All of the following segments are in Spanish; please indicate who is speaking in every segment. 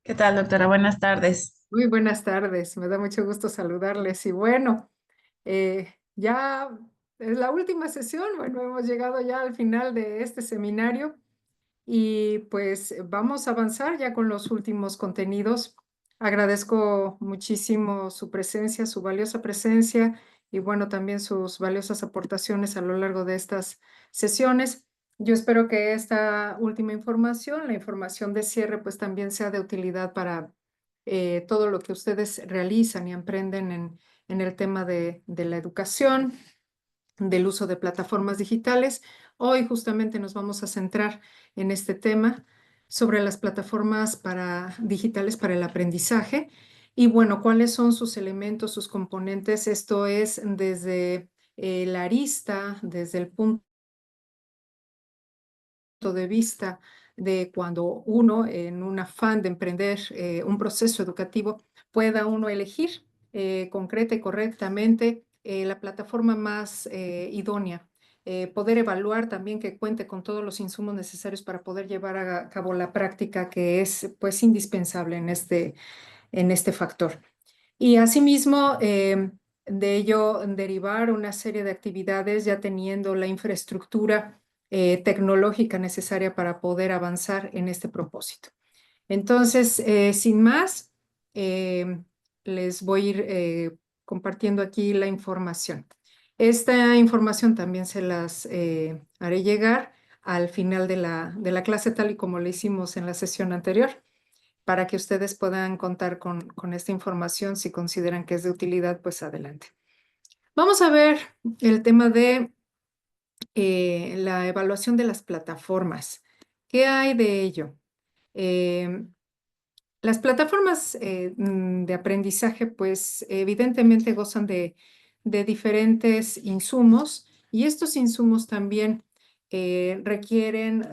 Speaker 1: ¿Qué tal, doctora? Buenas tardes.
Speaker 2: Muy buenas tardes, me da mucho gusto saludarles. Y bueno, ya es la última sesión, bueno, hemos llegado ya al final de este seminario y pues vamos a avanzar ya con los últimos contenidos. Agradezco muchísimo su presencia, su valiosa presencia y bueno, también sus valiosas aportaciones a lo largo de estas sesiones. Yo espero que esta última información, la información de cierre, pues también sea de utilidad para todo lo que ustedes realizan y emprenden en el tema de la educación, del uso de plataformas digitales. Hoy justamente nos vamos a centrar en este tema sobre las plataformas digitales para el aprendizaje y bueno, cuáles son sus elementos, sus componentes. Esto es desde la arista, desde el punto de vista de cuando uno, en un afán de emprender un proceso educativo, pueda uno elegir concreta y correctamente la plataforma más idónea. Poder evaluar también que cuente con todos los insumos necesarios para poder llevar a cabo la práctica que es pues indispensable en este factor. Y asimismo, de ello derivar una serie de actividades ya teniendo la infraestructura tecnológica necesaria para poder avanzar en este propósito. Entonces, sin más, eh, les voy a ir compartiendo aquí la información. Esta información también se las haré llegar al final de la clase, tal y como lo hicimos en la sesión anterior, para que ustedes puedan contar con esta información. Si consideran que es de utilidad, pues adelante. Vamos a ver el tema de la evaluación de las plataformas. ¿Qué hay de ello? Eh, las plataformas de aprendizaje, pues evidentemente gozan de diferentes insumos y estos insumos también requieren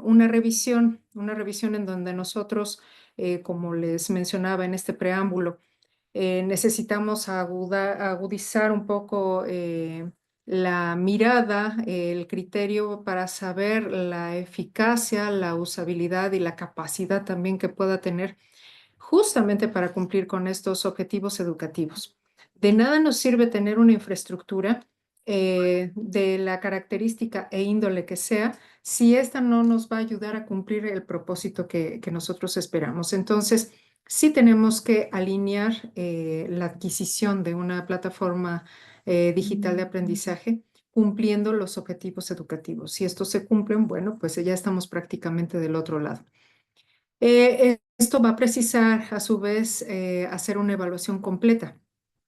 Speaker 2: una revisión en donde nosotros, como les mencionaba en este preámbulo, necesitamos agudizar un poco la mirada, el criterio para saber la eficacia, la usabilidad y la capacidad también que pueda tener justamente para cumplir con estos objetivos educativos. De nada nos sirve tener una infraestructura de la característica e índole que sea si esta no nos va a ayudar a cumplir el propósito que nosotros esperamos. Entonces, sí tenemos que alinear la adquisición de una plataforma digital de aprendizaje cumpliendo los objetivos educativos. Si estos se cumplen, bueno, pues ya estamos prácticamente del otro lado. Esto va a precisar, a su vez, hacer una evaluación completa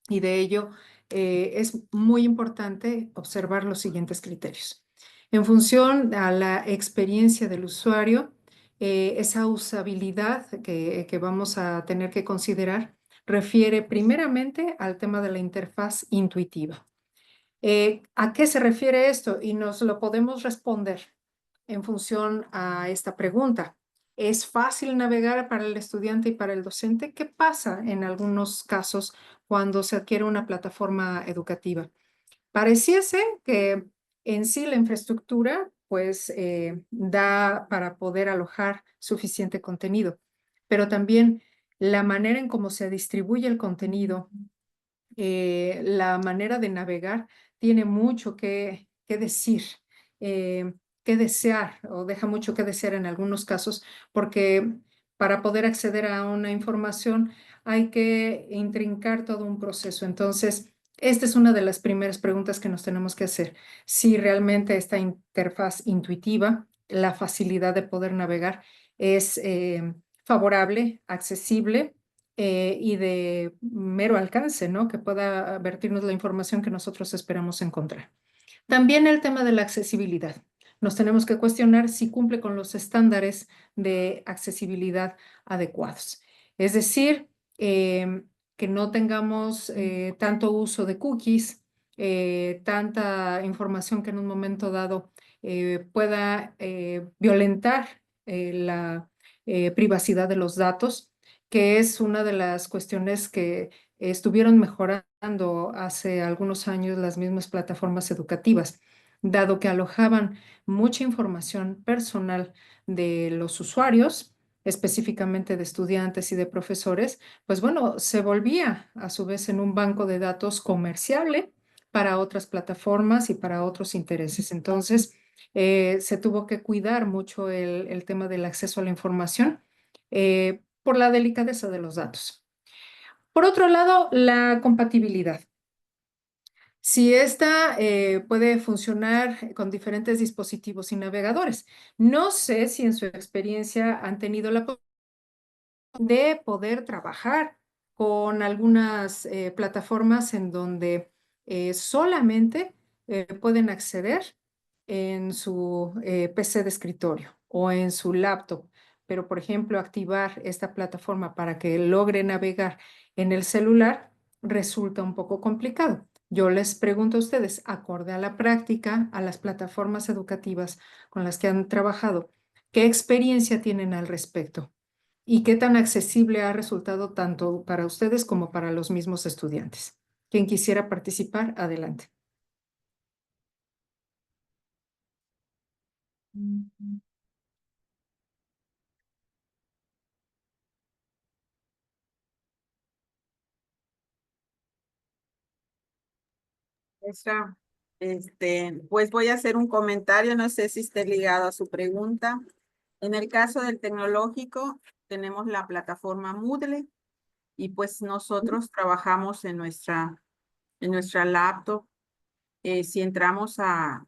Speaker 2: y de ello es muy importante observar los siguientes criterios. En función a la experiencia del usuario, esa usabilidad que vamos a tener que considerar refiere primeramente al tema de la interfaz intuitiva. ¿A qué se refiere esto? Y nos lo podemos responder en función a esta pregunta. ¿Es fácil navegar para el estudiante y para el docente? ¿Qué pasa en algunos casos cuando se adquiere una plataforma educativa? Pareciese que en sí la infraestructura pues da para poder alojar suficiente contenido, pero también la manera en cómo se distribuye el contenido, la manera de navegar tiene mucho que decir, eh, que desear, o deja mucho que desear en algunos casos, porque para poder acceder a una información hay que intrincar todo un proceso. Entonces, esta es una de las primeras preguntas que nos tenemos que hacer. Si realmente esta interfaz intuitiva, la facilidad de poder navegar es favorable, accesible y de mero alcance, ¿no? Que pueda vertirnos la información que nosotros esperamos encontrar. También el tema de la accesibilidad. Nos tenemos que cuestionar si cumple con los estándares de accesibilidad adecuados. Es decir, que no tengamos tanto uso de cookies, tanta información que en un momento dado pueda violentar la privacidad de los datos, que es una de las cuestiones que estuvieron mejorando hace algunos años las mismas plataformas educativas, dado que alojaban mucha información personal de los usuarios específicamente de estudiantes y de profesores, pues bueno, se volvía a su vez en un banco de datos comerciable para otras plataformas y para otros intereses. Entonces, se tuvo que cuidar mucho el tema del acceso a la información por la delicadeza de los datos. Por otro lado, la compatibilidad. Si esta puede funcionar con diferentes dispositivos y navegadores. No sé si en su experiencia han tenido la de poder trabajar con algunas plataformas en donde solamente pueden acceder en su PC de escritorio o en su laptop. Pero, por ejemplo, activar esta plataforma para que logre navegar en el celular resulta un poco complicado. Yo les pregunto a ustedes, acorde a la práctica, a las plataformas educativas con las que han trabajado, ¿qué experiencia tienen al respecto? ¿Y qué tan accesible ha resultado tanto para ustedes como para los mismos estudiantes? Quien quisiera participar, adelante.
Speaker 3: Maestra, pues voy a hacer un comentario, no sé si esté ligado a su pregunta. En el caso del tecnológico, tenemos la plataforma Moodle y pues nosotros trabajamos en nuestra laptop. Si entramos a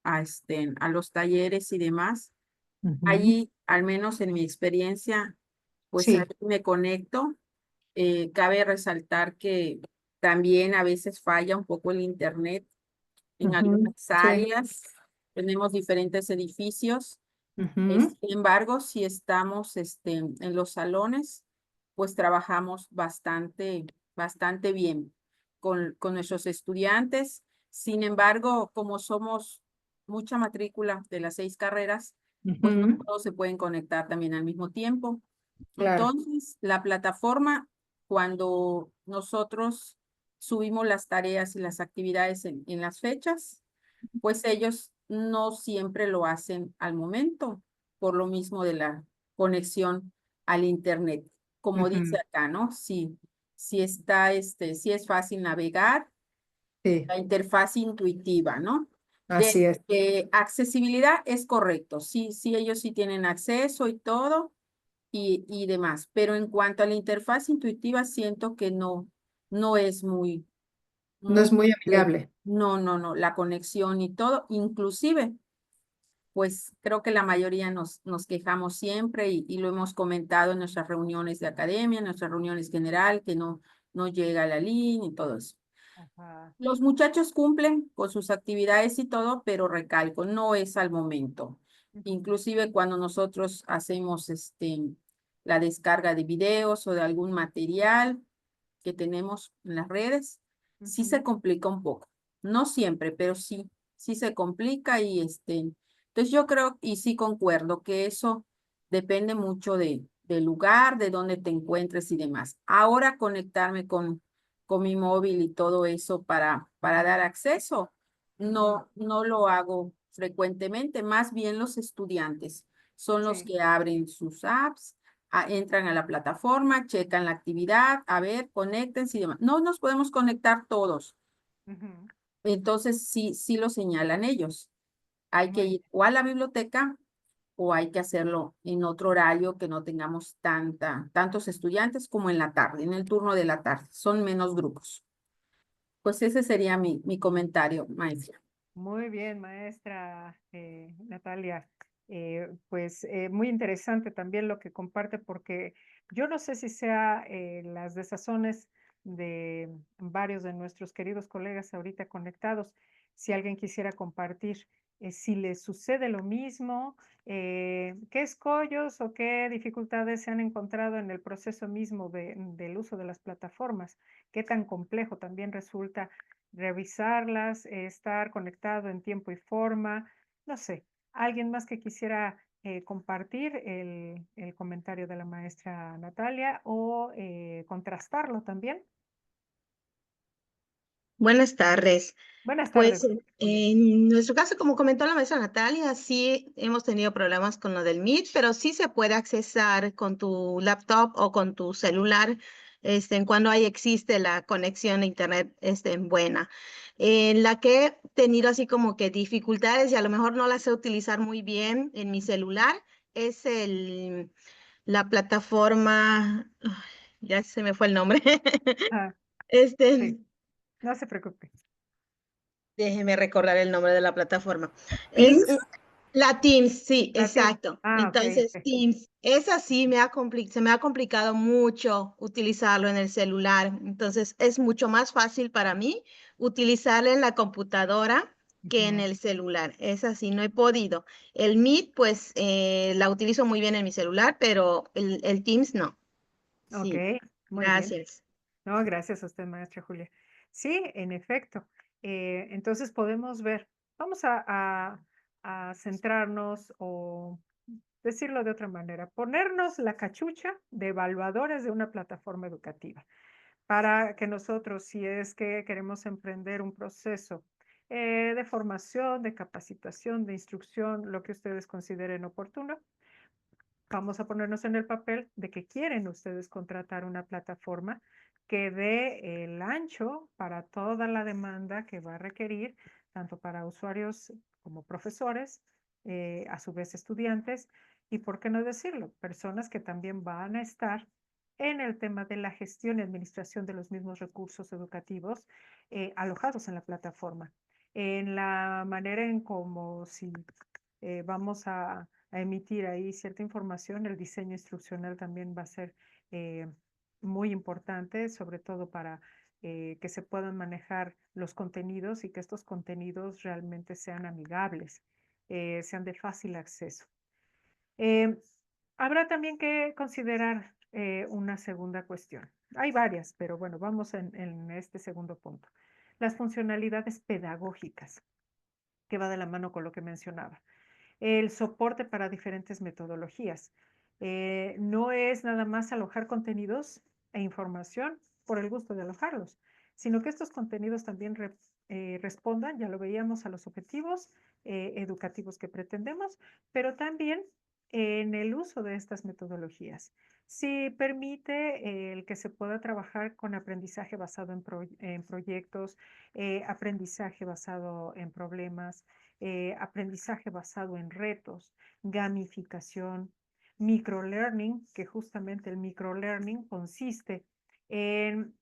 Speaker 3: los talleres y demás,
Speaker 2: Ujú.
Speaker 3: allí, al menos en mi experiencia, pues ahí
Speaker 2: Sí.
Speaker 3: me conecto. Cabe resaltar que también a veces falla un poco el internet en
Speaker 2: Ujú.
Speaker 3: algunas
Speaker 2: Sí.
Speaker 3: áreas. Tenemos diferentes edificios.
Speaker 2: Ujú.
Speaker 3: Sin embargo, si estamos en los salones, pues trabajamos bastante bien con nuestros estudiantes. Sin embargo, como somos mucha matrícula de las 6 carreras, pues no
Speaker 2: Ujú.
Speaker 3: todos se pueden conectar también al mismo tiempo.
Speaker 2: Claro.
Speaker 3: Entonces, la plataforma, cuando nosotros subimos las tareas y las actividades en las fechas, pues ellos no siempre lo hacen al momento, por lo mismo de la conexión al internet. Como dice
Speaker 2: Ujú.
Speaker 3: acá, ¿no? Si es fácil navegar,
Speaker 2: Sí,
Speaker 3: la interfaz intuitiva, ¿no?
Speaker 2: así es.
Speaker 3: De accesibilidad es correcto, sí, sí, ellos sí tienen acceso y todo y demás, pero en cuanto a la interfaz intuitiva, siento que no es
Speaker 2: No
Speaker 3: muy
Speaker 2: es muy
Speaker 3: completa.
Speaker 2: amigable.
Speaker 3: No, la conexión y todo, inclusive, pues creo que la mayoría nos quejamos siempre y lo hemos comentado en nuestras reuniones de academia, en nuestras reuniones general, que no llega a la línea y todo eso.
Speaker 2: Ajá.
Speaker 3: Los muchachos cumplen con sus actividades y todo, pero recalco, no es al momento.
Speaker 2: Ujú.
Speaker 3: Inclusive cuando nosotros hacemos la descarga de videos o de algún material que tenemos en las redes, sí se
Speaker 2: Ujú.
Speaker 3: complica un poco. No siempre, pero sí se complica y entonces yo creo y sí concuerdo que eso depende mucho del lugar, de dónde te encuentres y demás. Ahora conectarme con mi móvil y todo eso para dar acceso,
Speaker 2: Ujú.
Speaker 3: no lo hago frecuentemente, más bien los estudiantes son los
Speaker 2: Sí.
Speaker 3: que abren sus apps, entran a la plataforma, checan la actividad, a ver, conéctense y demás. No nos podemos conectar todos,
Speaker 2: Ujú.
Speaker 3: entonces sí lo señalan ellos. Hay que
Speaker 2: Muy
Speaker 3: ir o a la biblioteca o hay que hacerlo en otro horario que no tengamos tantos estudiantes como en la tarde, en el turno de la tarde. Son menos grupos. Pues ese sería mi comentario, maestra.
Speaker 2: Muy bien, maestra Natalia. Pues muy interesante también lo que comparte, porque yo no sé si sea las desazones de varios de nuestros queridos colegas ahorita conectados, si alguien quisiera compartir, si les sucede lo mismo, qué escollos o qué dificultades se han encontrado en el proceso mismo del uso de las plataformas, qué tan complejo también resulta revisarlas, estar conectado en tiempo y forma, no sé, alguien más que quisiera compartir el comentario de la maestra Natalia o contrastarlo también.
Speaker 4: Buenas tardes.
Speaker 2: Buenas
Speaker 4: Pues
Speaker 2: tardes, Julia.
Speaker 4: en nuestro caso, como comentó la maestra Natalia, sí hemos tenido problemas con lo del Meet, pero sí se puede accesar con tu laptop o con tu celular, en cuando ahí existe la conexión a internet, buena. En la que he tenido así como que dificultades y a lo mejor no la sé utilizar muy bien en mi celular, es la plataforma, ay, ya se me fue el nombre.
Speaker 2: Ah,
Speaker 4: Este,
Speaker 2: sí, no se preocupe.
Speaker 4: Déjeme recordar el nombre de la plataforma. Es
Speaker 3: Teams.
Speaker 4: la Teams, sí,
Speaker 2: La T.
Speaker 4: exacto.
Speaker 2: Ah, ok,
Speaker 4: Entonces,
Speaker 2: ok.
Speaker 4: Teams, esa sí se me ha complicado mucho utilizarlo en el celular. Entonces, es mucho más fácil para mí utilizarla en la computadora que en
Speaker 2: Ujú.
Speaker 4: el celular. Esa sí, no he podido. El Meet, pues, la utilizo muy bien en mi celular, pero el Teams no.
Speaker 2: Ok,
Speaker 4: Sí,
Speaker 2: muy bien.
Speaker 4: gracias.
Speaker 2: No, gracias a usted, maestra Julia. Sí, en efecto. Entonces podemos ver, vamos a centrarnos o decirlo de otra manera, ponernos la cachucha de evaluadores de una plataforma educativa para que nosotros, si es que queremos emprender un proceso de formación, de capacitación, de instrucción, lo que ustedes consideren oportuno, vamos a ponernos en el papel de que quieren ustedes contratar una plataforma que dé el ancho para toda la demanda que va a requerir, tanto para usuarios como profesores, a su vez estudiantes, y por qué no decirlo, personas que también van a estar en el tema de la gestión y administración de los mismos recursos educativos alojados en la plataforma. En la manera en cómo si vamos a emitir ahí cierta información. El diseño instruccional también va a ser muy importante, sobre todo para que se puedan manejar los contenidos y que estos contenidos realmente sean amigables, sean de fácil acceso. Eh, Habrá también que considerar una segunda cuestión. Hay varias, pero bueno, vamos en este segundo punto. Las funcionalidades pedagógicas, que va de la mano con lo que mencionaba el soporte para diferentes metodologías. No es nada más alojar contenidos e información por el gusto de alojarlos, sino que estos contenidos también respondan, ya lo veíamos, a los objetivos educativos que pretendemos, pero también en el uso de estas metodologías. Si permite el que se pueda trabajar con aprendizaje basado en proyectos, aprendizaje basado en problemas, aprendizaje basado en retos, gamificación, microlearning, que justamente el microlearning consiste en,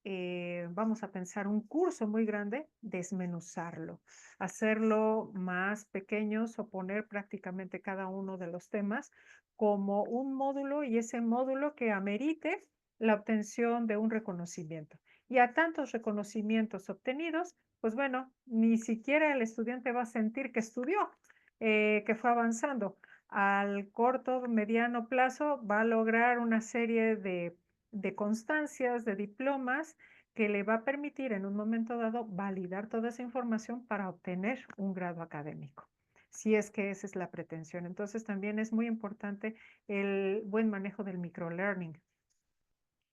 Speaker 2: vamos a pensar, un curso muy grande, desmenuzarlo, hacerlo más pequeños o poner prácticamente cada uno de los temas como un módulo y ese módulo que amerite la obtención de un reconocimiento. Y a tantos reconocimientos obtenidos, pues bueno, ni siquiera el estudiante va a sentir que estudió, que fue avanzando. Al corto, mediano plazo va a lograr una serie de constancias, de diplomas que le va a permitir en un momento dado validar toda esa información para obtener un grado académico, si es que esa es la pretensión. Entonces también es muy importante el buen manejo del microlearning.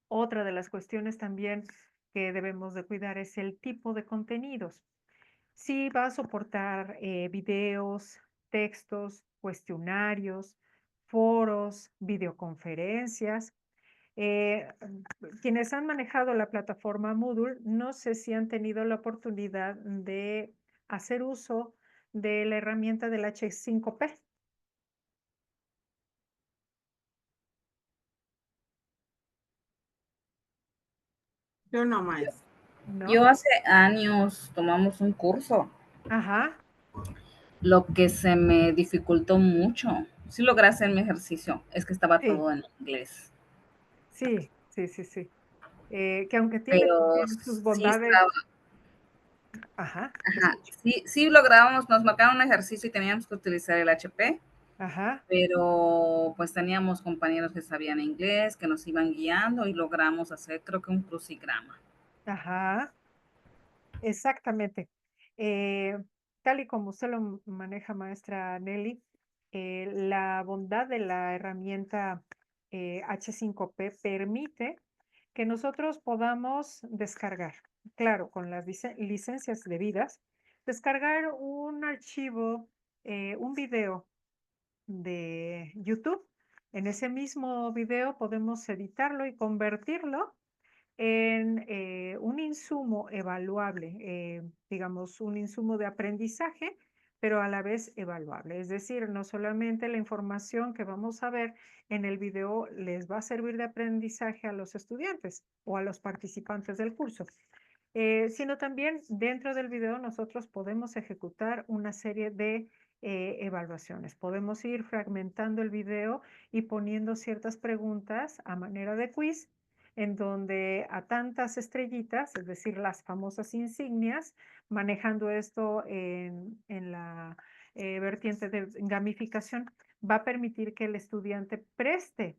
Speaker 2: Otra de las cuestiones también que debemos de cuidar es el tipo de contenidos. Sí, va a soportar videos, textos, cuestionarios, foros, videoconferencias. Quienes han manejado la plataforma Moodle, no sé si han tenido la oportunidad de hacer uso de la herramienta del H5P,
Speaker 3: Yo no más.
Speaker 2: ¿no?
Speaker 5: Yo hace años tomamos un curso,
Speaker 2: Ajá,
Speaker 5: lo que se me dificultó mucho. Sí logré hacer mi ejercicio, es que estaba
Speaker 2: sí,
Speaker 5: todo en inglés,
Speaker 2: sí, sí, sí, sí. Que aunque tiene
Speaker 5: pero
Speaker 2: también sus
Speaker 5: sí
Speaker 2: bondades,
Speaker 5: estaba,
Speaker 2: ajá, lo
Speaker 5: ajá,
Speaker 2: escucho.
Speaker 5: sí lográbamos, nos marcaron un ejercicio y teníamos que utilizar el HP,
Speaker 2: Ajá,
Speaker 5: pero pues teníamos compañeros que sabían inglés, que nos iban guiando y logramos hacer creo que un crucigrama.
Speaker 2: ajá. Exactamente. Eh, Tal y como usted lo maneja, maestra Nelly, la bondad de la herramienta H5P permite
Speaker 6: que nosotros podamos descargar, claro, con las licencias debidas, descargar un archivo, un video de YouTube. En ese mismo video podemos editarlo y convertirlo en un insumo evaluable, digamos, un insumo de aprendizaje, pero a la vez evaluable. Es decir, no solamente la información que vamos a ver en el video les va a servir de aprendizaje a los estudiantes o a los participantes del curso, sino también dentro del video nosotros podemos ejecutar una serie de evaluaciones. Podemos ir fragmentando el video y poniendo ciertas preguntas a manera de quiz en donde a tantas estrellitas, es decir, las famosas insignias, manejando esto en la vertiente de gamificación, va a permitir que el estudiante preste.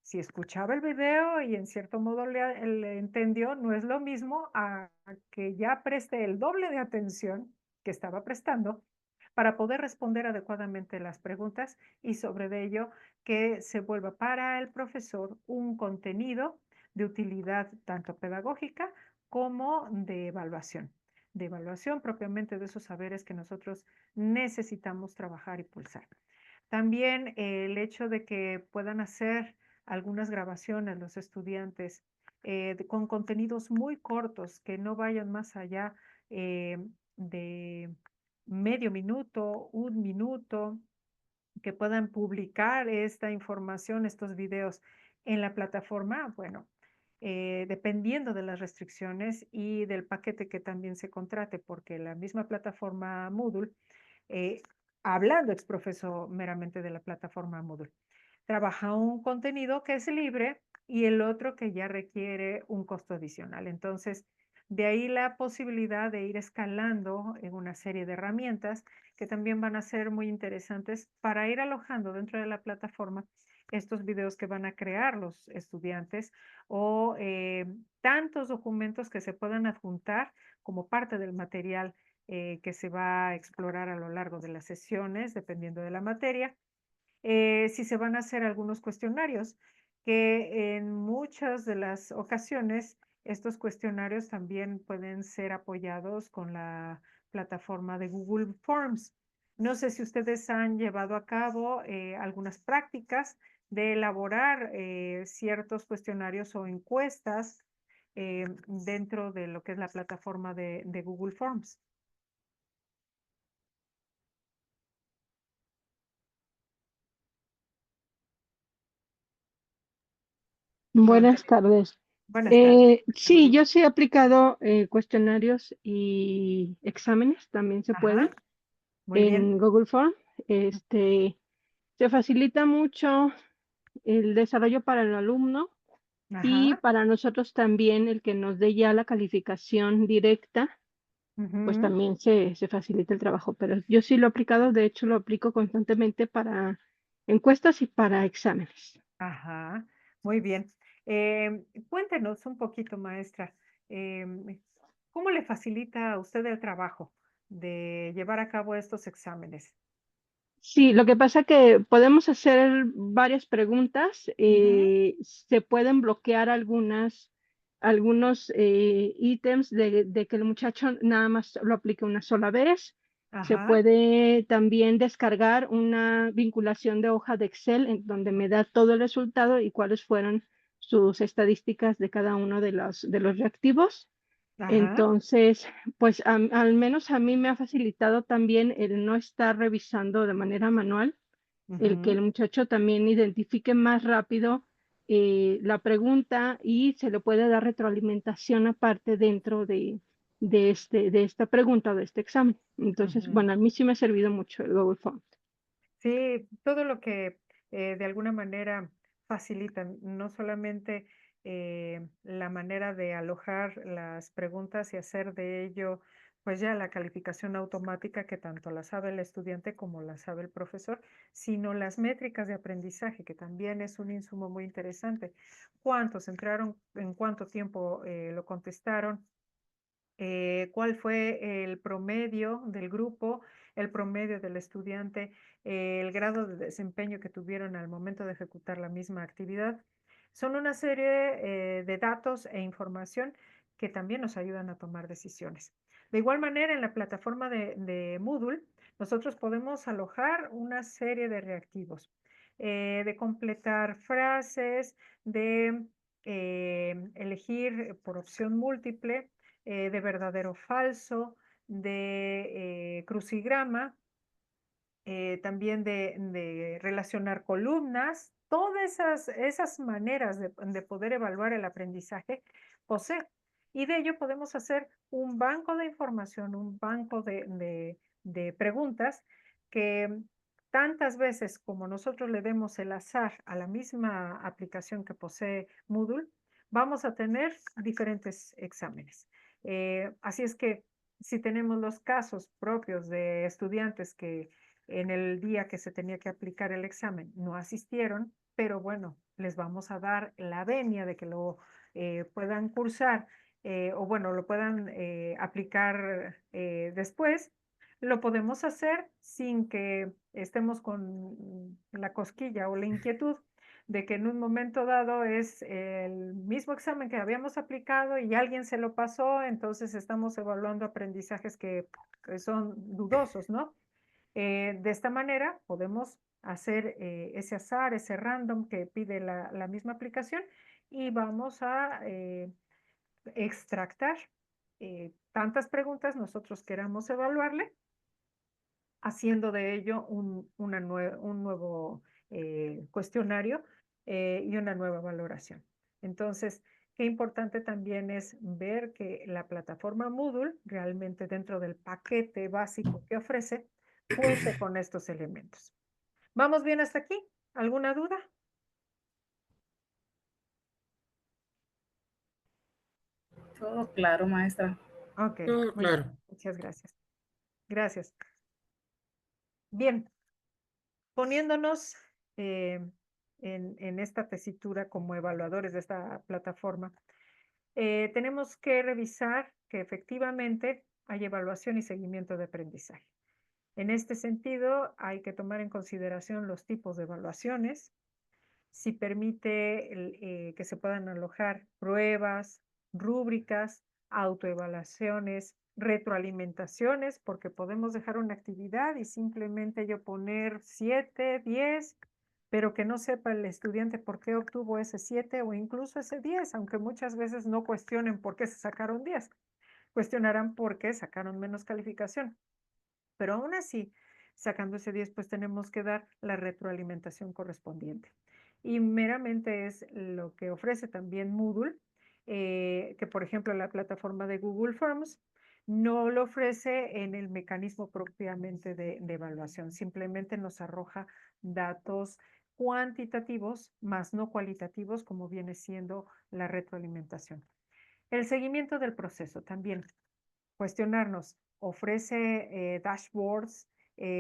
Speaker 6: Si escuchaba el video y en cierto modo le entendió, no es lo mismo a que ya preste el doble de atención que estaba prestando para poder responder adecuadamente las preguntas y sobre ello que se vuelva para el profesor un contenido de utilidad tanto pedagógica como de evaluación propiamente de esos saberes que nosotros necesitamos trabajar y pulsar. También el hecho de que puedan hacer algunas grabaciones los estudiantes con contenidos muy cortos que no vayan más allá de medio minuto, un minuto, que puedan publicar esta información, estos videos en la plataforma, bueno, dependiendo de las restricciones y del paquete que también se contrate, porque la misma plataforma Moodle, eh, hablando exprofeso meramente de la plataforma Moodle, trabaja un contenido que es libre y el otro que ya requiere un costo adicional. Entonces, de ahí la posibilidad de ir escalando en una serie de herramientas que también van a ser muy interesantes para ir alojando dentro de la plataforma estos videos que van a crear los estudiantes o tantos documentos que se puedan adjuntar como parte del material que se va a explorar a lo largo de las sesiones, dependiendo de la materia. Si se van a hacer algunos cuestionarios, que en muchas de las ocasiones estos cuestionarios también pueden ser apoyados con la plataforma de Google Forms. No sé si ustedes han llevado a cabo algunas prácticas de elaborar ciertos cuestionarios o encuestas dentro de lo que es la plataforma de Google Forms.
Speaker 7: Buenas tardes.
Speaker 6: Buenas tardes.
Speaker 7: Sí, yo sí he aplicado cuestionarios y exámenes, también se
Speaker 6: Ajá,
Speaker 7: pueden
Speaker 6: muy bien.
Speaker 7: en Google Form. Se facilita mucho el desarrollo para el alumno y
Speaker 6: Ajá.
Speaker 7: para nosotros también el que nos dé ya la calificación directa, pues
Speaker 6: Ujú.
Speaker 7: también se facilita el trabajo. Pero yo sí lo he aplicado, de hecho lo aplico constantemente para encuestas y para exámenes.
Speaker 6: Ajá, muy bien. Cuéntenos un poquito, maestra, ¿cómo le facilita a usted el trabajo de llevar a cabo estos exámenes?
Speaker 7: Sí, lo que pasa que podemos hacer varias preguntas,
Speaker 6: Ujú.
Speaker 7: se pueden bloquear algunos ítems de que el muchacho nada más lo aplique una sola vez. Se
Speaker 6: Ajá,
Speaker 7: puede también descargar una vinculación de hoja de Excel en donde me da todo el resultado y cuáles fueron sus estadísticas de cada uno de los reactivos.
Speaker 6: ajá,
Speaker 7: Entonces, pues al menos a mí me ha facilitado también el no estar revisando de manera manual, el que
Speaker 6: ujú,
Speaker 7: el muchacho también identifique más rápido la pregunta y se le puede dar retroalimentación aparte dentro de esta pregunta o de este examen. Entonces,
Speaker 6: ujú.
Speaker 7: bueno, a mí sí me ha servido mucho el Google Form.
Speaker 6: Sí, todo lo que de alguna manera facilitan, no solamente la manera de alojar las preguntas y hacer de ello, pues ya la calificación automática que tanto la sabe el estudiante como la sabe el profesor, sino las métricas de aprendizaje, que también es un insumo muy interesante. ¿Cuántos entraron? ¿En cuánto tiempo lo contestaron? ¿Cuál fue el promedio del grupo, el promedio del estudiante, el grado de desempeño que tuvieron al momento de ejecutar la misma actividad? Son una serie de datos e información que también nos ayudan a tomar decisiones. De igual manera, en la plataforma de Moodle, nosotros podemos alojar una serie de reactivos, de completar frases, de elegir por opción múltiple, de verdadero o falso, de crucigrama, también de relacionar columnas. Todas esas maneras de poder evaluar el aprendizaje posee. Y de ello podemos hacer un banco de información, un banco de preguntas que tantas veces como nosotros le demos el azar a la misma aplicación que posee Moodle, vamos a tener diferentes exámenes. Así es que si tenemos los casos propios de estudiantes que en el día que se tenía que aplicar el examen no asistieron, pero bueno, les vamos a dar la venia de que lo puedan cursar o bueno, lo puedan aplicar después. Lo podemos hacer sin que estemos con la cosquilla o la inquietud de que en un momento dado es el mismo examen que habíamos aplicado y alguien se lo pasó, entonces estamos evaluando aprendizajes que son dudosos, ¿no? De esta manera podemos hacer ese azar, ese random que pide la misma aplicación y vamos a extractar tantas preguntas nosotros queramos evaluarle, haciendo de ello un nuevo cuestionario y una nueva valoración. Entonces, qué importante también es ver que la plataforma Moodle, realmente dentro del paquete básico que ofrece, cuente con estos elementos. ¿Vamos bien hasta aquí? ¿Alguna duda?
Speaker 5: Todo claro, maestra.
Speaker 6: Ok,
Speaker 8: Todo
Speaker 6: muy bien.
Speaker 8: claro.
Speaker 6: Muchas gracias. Gracias. Bien, poniéndonos en esta tesitura como evaluadores de esta plataforma, tenemos que revisar que efectivamente hay evaluación y seguimiento de aprendizaje. En este sentido, hay que tomar en consideración los tipos de evaluaciones, si permite que se puedan alojar pruebas, rúbricas, autoevaluaciones, retroalimentaciones, porque podemos dejar una actividad y simplemente yo poner 7, 10, pero que no sepa el estudiante por qué obtuvo ese 7 o incluso ese 10, aunque muchas veces no cuestionen por qué se sacaron 10, cuestionarán por qué sacaron menos calificación. Pero aún así, sacando ese 10, pues tenemos que dar la retroalimentación correspondiente. Y meramente es lo que ofrece también Moodle, que por ejemplo la plataforma de Google Forms no lo ofrece en el mecanismo propiamente de evaluación, simplemente nos arroja datos cuantitativos, más no cualitativos, como viene siendo la retroalimentación. El seguimiento del proceso también. Cuestionarnos, ofrece dashboards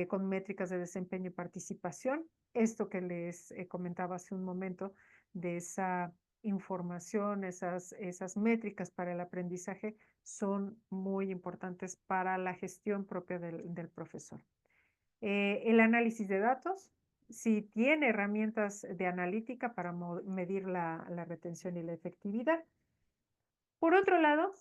Speaker 6: con métricas de desempeño y participación. Esto que les comentaba hace un momento de esa información, esas métricas para el aprendizaje son muy importantes para la gestión propia del profesor. El análisis de datos, si tiene herramientas de analítica para medir la retención y la efectividad. Por otro lado,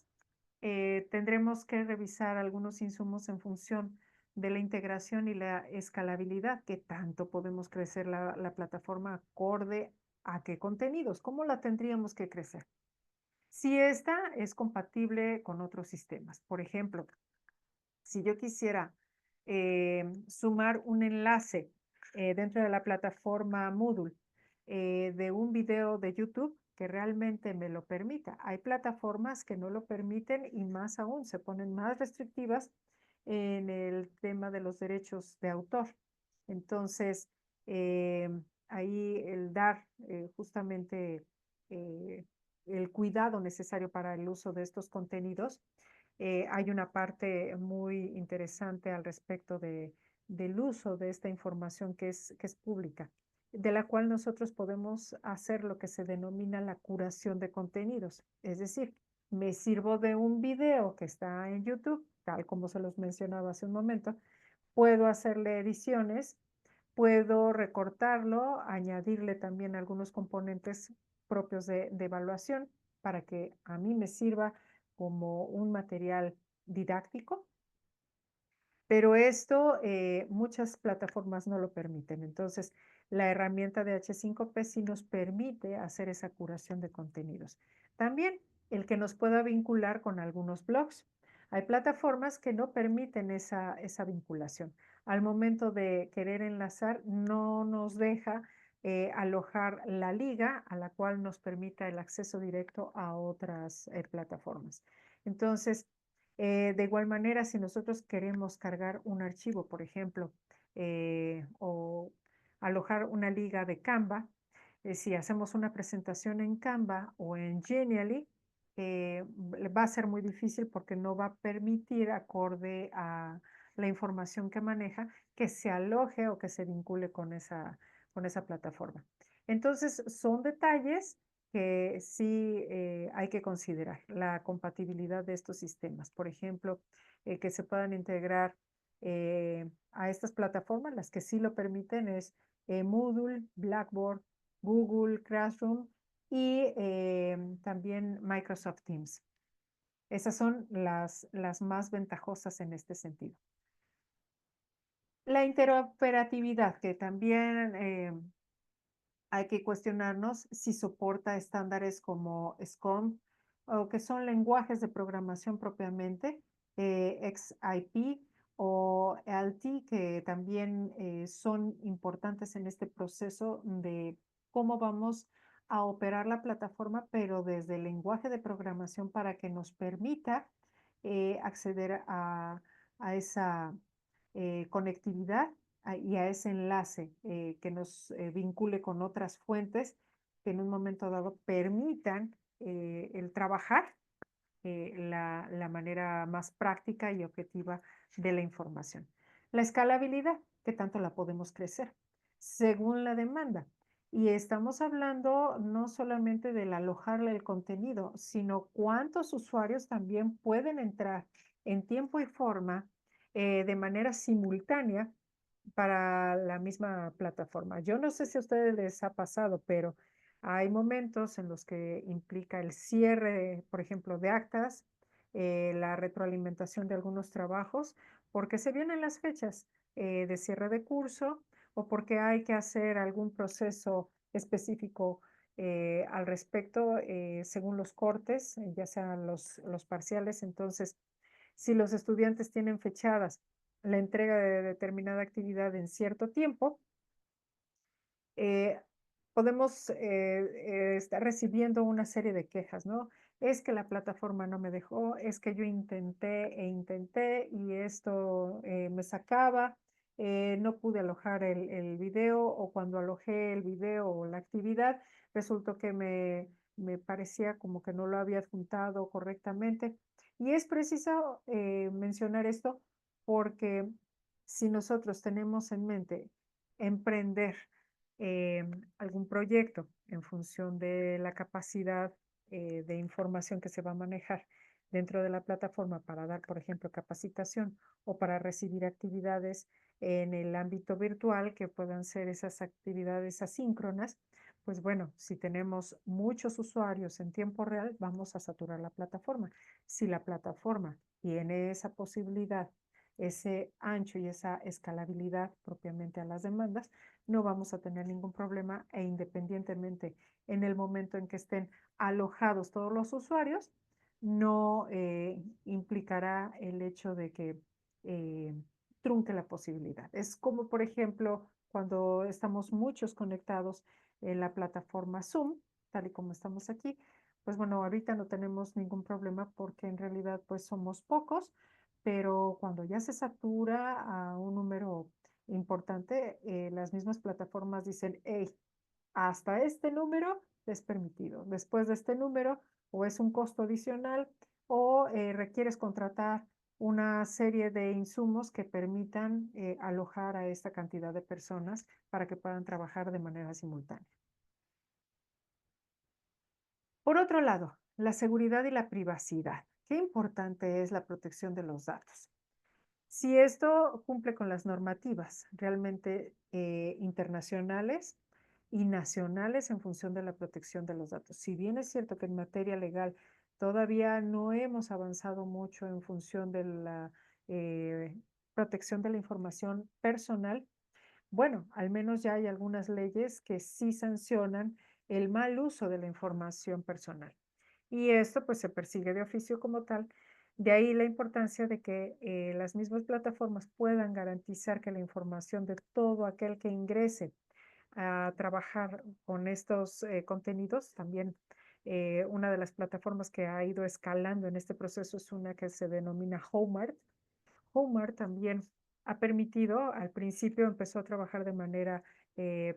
Speaker 6: tendremos que revisar algunos insumos en función de la integración y la escalabilidad, que tanto podemos crecer la plataforma acorde a qué contenidos, cómo la tendríamos que crecer. Si esta es compatible con otros sistemas, por ejemplo, si yo quisiera sumar un enlace dentro de la plataforma Moodle de un video de YouTube que realmente me lo permita. Hay plataformas que no lo permiten y más aún se ponen más restrictivas en el tema de los derechos de autor. Entonces, ahí el dar justamente el cuidado necesario para el uso de estos contenidos. Hay una parte muy interesante al respecto del uso de esta información que es pública, de la cual nosotros podemos hacer lo que se denomina la curación de contenidos. Es decir, me sirvo de un video que está en YouTube, tal como se los mencionaba hace un momento, puedo hacerle ediciones, puedo recortarlo, añadirle también algunos componentes propios de evaluación para que a mí me sirva como un material didáctico. Pero esto muchas plataformas no lo permiten. Entonces, la herramienta de H5P sí nos permite hacer esa curación de contenidos. También el que nos pueda vincular con algunos blogs. Hay plataformas que no permiten esa vinculación. Al momento de querer enlazar, no nos deja alojar la liga a la cual nos permita el acceso directo a otras plataformas. Entonces, de igual manera, si nosotros queremos cargar un archivo, por ejemplo, o alojar una liga de Canva, si hacemos una presentación en Canva o en Genially, va a ser muy difícil porque no va a permitir, acorde a la información que maneja, que se aloje o que se vincule con esa plataforma. Entonces, son detalles que sí hay que considerar, la compatibilidad de estos sistemas. Por ejemplo, que se puedan integrar a estas plataformas, las que sí lo permiten es Moodle, Blackboard, Google Classroom y también Microsoft Teams. Esas son las más ventajosas en este sentido. La interoperatividad, que también hay que cuestionarnos si soporta estándares como SCORM o que son lenguajes de programación propiamente, XIP o LT, que también son importantes en este proceso de cómo vamos a operar la plataforma, pero desde el lenguaje de programación para que nos permita acceder a esa conectividad y a ese enlace que nos vincule con otras fuentes que en un momento dado permitan el trabajar la manera más práctica y objetiva de la información. La escalabilidad, que tanto la podemos crecer según la demanda. Y estamos hablando no solamente del alojarle el contenido, sino cuántos usuarios también pueden entrar en tiempo y forma de manera simultánea para la misma plataforma. Yo no sé si a ustedes les ha pasado, pero hay momentos en los que implica el cierre, por ejemplo, de actas, la retroalimentación de algunos trabajos, porque se vienen las fechas de cierre de curso o porque hay que hacer algún proceso específico al respecto según los cortes, ya sean los parciales. Entonces, si los estudiantes tienen fechadas la entrega de determinada actividad en cierto tiempo, podemos estar recibiendo una serie de quejas, ¿no? Es que la plataforma no me dejó, es que yo intenté e intenté y esto me sacaba, no pude alojar el video o cuando alojé el video o la actividad, resultó que me parecía como que no lo había adjuntado correctamente. Y es preciso mencionar esto porque si nosotros tenemos en mente emprender algún proyecto en función de la capacidad de información que se va a manejar dentro de la plataforma para dar, por ejemplo, capacitación o para recibir actividades en el ámbito virtual que puedan ser esas actividades asíncronas, pues bueno, si tenemos muchos usuarios en tiempo real, vamos a saturar la plataforma. Si la plataforma tiene esa posibilidad, ese ancho y esa escalabilidad propiamente a las demandas, no vamos a tener ningún problema e independientemente en el momento en que estén alojados todos los usuarios, no implicará el hecho de que trunque la posibilidad. Es como, por ejemplo, cuando estamos muchos conectados en la plataforma Zoom, tal y como estamos aquí, pues bueno, ahorita no tenemos ningún problema porque en realidad pues somos pocos, pero cuando ya se satura a un número importante, las mismas plataformas dicen, hey, hasta este número es permitido. Después de este número, o es un costo adicional, o requieres contratar una serie de insumos que permitan alojar a esta cantidad de personas para que puedan trabajar de manera simultánea. Por otro lado, la seguridad y la privacidad. Qué importante es la protección de los datos. Si esto cumple con las normativas realmente internacionales y nacionales en función de la protección de los datos. Si bien es cierto que en materia legal todavía no hemos avanzado mucho en función de la protección de la información personal, bueno, al menos ya hay algunas leyes que sí sancionan el mal uso de la información personal. Y esto pues se persigue de oficio como tal. De ahí la importancia de que las mismas plataformas puedan garantizar que la información de todo aquel que ingrese a trabajar con estos contenidos, también una de las plataformas que ha ido escalando en este proceso es una que se denomina Homart. Homart también ha permitido, al principio empezó a trabajar de manera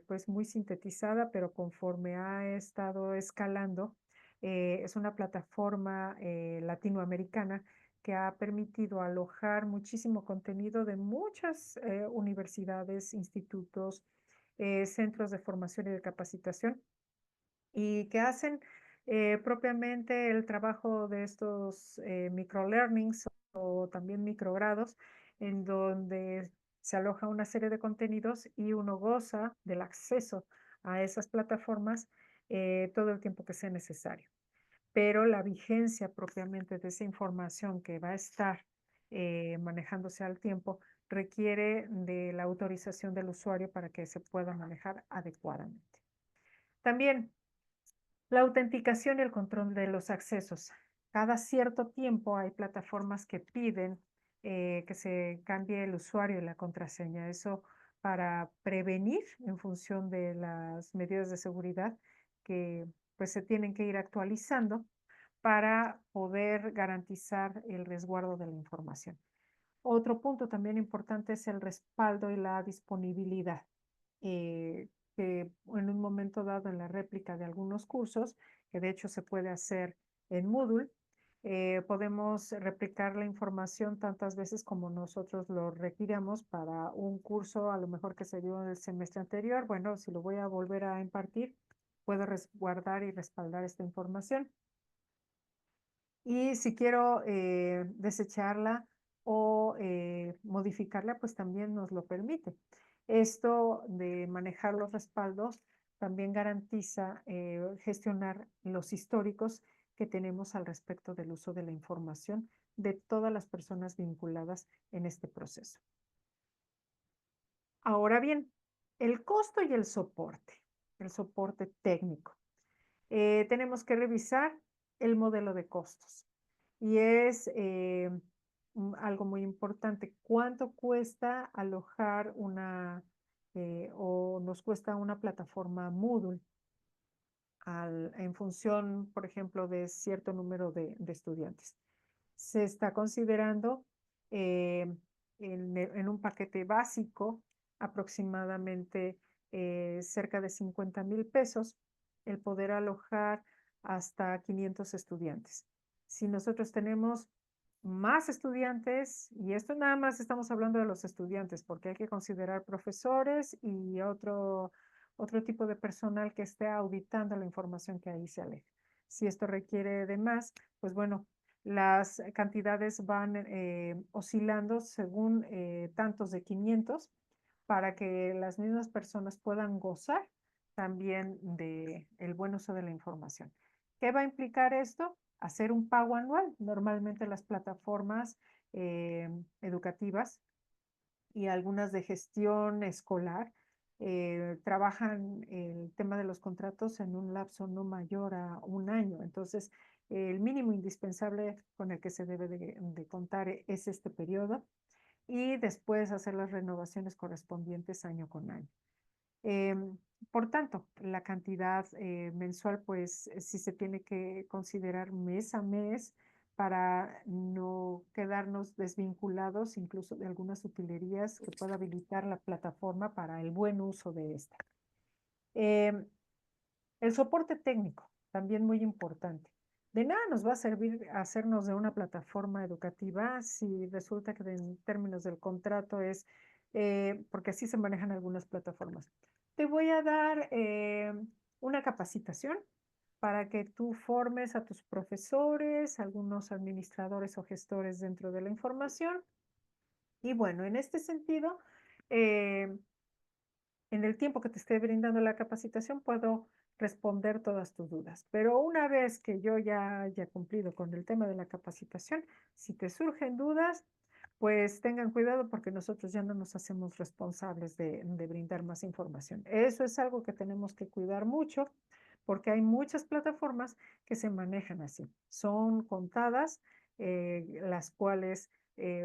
Speaker 6: pues muy sintetizada, pero conforme ha estado escalando, es una plataforma latinoamericana que ha permitido alojar muchísimo contenido de muchas universidades, institutos, centros de formación y de capacitación, y que hacen propiamente el trabajo de estos microlearnings o también microgrados, en donde se aloja una serie de contenidos y uno goza del acceso a esas plataformas todo el tiempo que sea necesario. Pero la vigencia propiamente de esa información que va a estar manejándose al tiempo requiere de la autorización del usuario para que se pueda manejar adecuadamente. También la autenticación y el control de los accesos. Cada cierto tiempo hay plataformas que piden que se cambie el usuario y la contraseña. Eso para prevenir en función de las medidas de seguridad que pues se tienen que ir actualizando para poder garantizar el resguardo de la información. Otro punto también importante es el respaldo y la disponibilidad. Que en un momento dado en la réplica de algunos cursos, que de hecho se puede hacer en Moodle, podemos replicar la información tantas veces como nosotros lo requiramos para un curso, a lo mejor que se dio el semestre anterior. Bueno, si lo voy a volver a impartir, puedo resguardar y respaldar esta información. Y si quiero desecharla o modificarla, pues también nos lo permite. Esto de manejar los respaldos también garantiza gestionar los históricos que tenemos al respecto del uso de la información de todas las personas vinculadas en este proceso. Ahora bien, el costo y el soporte técnico. Tenemos que revisar el modelo de costos. Y es algo muy importante. ¿Cuánto cuesta alojar una o nos cuesta una plataforma Moodle en función, por ejemplo, de cierto número de estudiantes? Se está considerando en un paquete básico aproximadamente cerca de 50,000 pesos el poder alojar hasta 500 estudiantes. Si nosotros tenemos más estudiantes, y esto nada más estamos hablando de los estudiantes, porque hay que considerar profesores y otro tipo de personal que esté auditando la información que ahí se aleja. Si esto requiere de más, pues bueno, las cantidades van oscilando según tantos de 500 para que las mismas personas puedan gozar también de el buen uso de la información. ¿Qué va a implicar esto? Hacer un pago anual. Normalmente las plataformas educativas y algunas de gestión escolar trabajan el tema de los contratos en un lapso no mayor a un año. Entonces, el mínimo indispensable con el que se debe de contar es este periodo y después hacer las renovaciones correspondientes año con año. Por tanto, la cantidad mensual, pues sí se tiene que considerar mes a mes para no quedarnos desvinculados incluso de algunas utilerías que pueda habilitar la plataforma para el buen uso de esta. El soporte técnico, también muy importante. De nada nos va a servir hacernos de una plataforma educativa si resulta que en términos del contrato es, porque así se manejan algunas plataformas. Te voy a dar una capacitación para que tú formes a tus profesores, algunos administradores o gestores dentro de la información Y bueno, en este sentido, en el tiempo que te esté brindando la capacitación, puedo responder todas tus dudas. Pero una vez que yo ya haya cumplido con el tema de la capacitación, si te surgen dudas, pues tengan cuidado porque nosotros ya no nos hacemos responsables de brindar más información. Eso es algo que tenemos que cuidar mucho porque hay muchas plataformas que se manejan así. Son contadas las cuales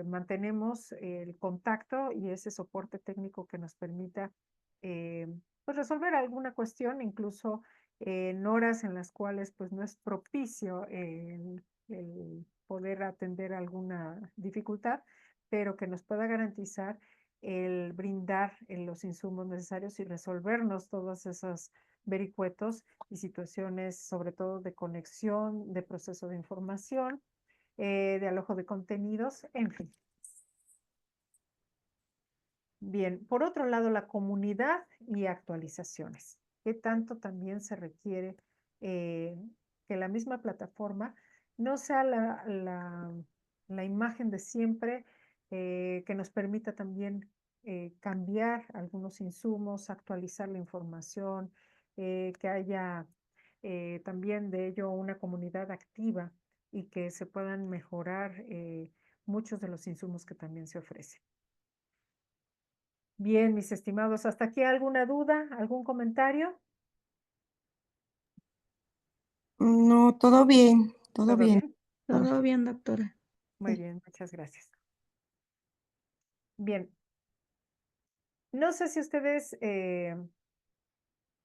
Speaker 6: mantenemos el contacto y ese soporte técnico que nos permita pues resolver alguna cuestión, incluso en horas en las cuales pues no es propicio el poder atender alguna dificultad, pero que nos pueda garantizar el brindar los insumos necesarios y resolvernos todos esos vericuetos y situaciones, sobre todo de conexión, de proceso de información, de alojo de contenidos, en fin. Bien, por otro lado, la comunidad y actualizaciones. ¿Qué tanto también se requiere que la misma plataforma no sea la imagen de siempre, que nos permita también cambiar algunos insumos, actualizar la información, que haya también de ello una comunidad activa y que se puedan mejorar muchos de los insumos que también se ofrecen? Bien, mis estimados, ¿hasta aquí alguna duda, algún comentario?
Speaker 8: No, todo bien, todo
Speaker 6: ¿Todo
Speaker 8: bien.
Speaker 6: bien?
Speaker 8: Todo bien, doctora.
Speaker 6: Muy
Speaker 8: Sí.
Speaker 6: bien, muchas gracias. Bien, no sé si ustedes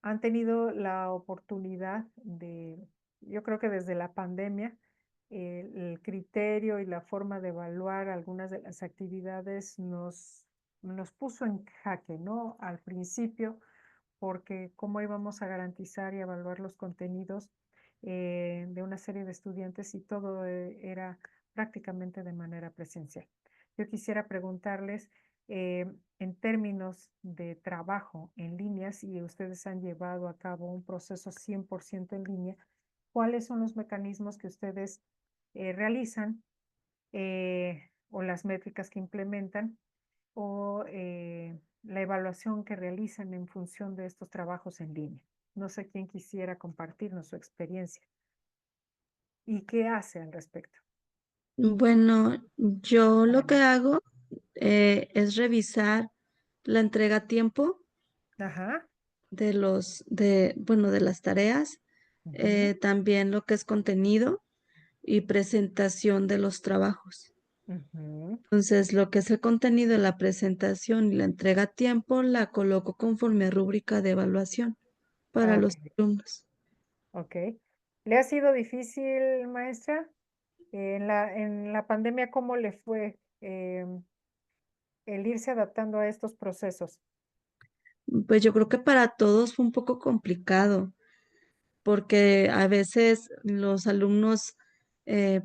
Speaker 6: han tenido la oportunidad de, yo creo que desde la pandemia, el criterio y la forma de evaluar algunas de las actividades nos puso en jaque, ¿no? Al principio, porque cómo íbamos a garantizar y evaluar los contenidos de una serie de estudiantes si todo era prácticamente de manera presencial. Yo quisiera preguntarles, en términos de trabajo en línea, si ustedes han llevado a cabo un proceso 100% en línea, ¿cuáles son los mecanismos que ustedes realizan o las métricas que implementan o la evaluación que realizan en función de estos trabajos en línea? No sé quién quisiera compartirnos su experiencia y qué hace al respecto.
Speaker 8: Bueno, yo lo que hago es revisar la entrega a tiempo
Speaker 6: Ajá.
Speaker 8: bueno, de las tareas,
Speaker 6: Ujú,
Speaker 8: también lo que es contenido y presentación de los trabajos.
Speaker 6: ujú.
Speaker 8: Entonces, lo que es el contenido de la presentación y la entrega a tiempo, la coloco conforme a rúbrica de evaluación para
Speaker 6: Ok,
Speaker 8: los alumnos.
Speaker 6: ok. ¿Le ha sido difícil, maestra? En la pandemia, ¿cómo le fue el irse adaptando a estos procesos?
Speaker 8: Pues yo creo que para todos fue un poco complicado, porque a veces los alumnos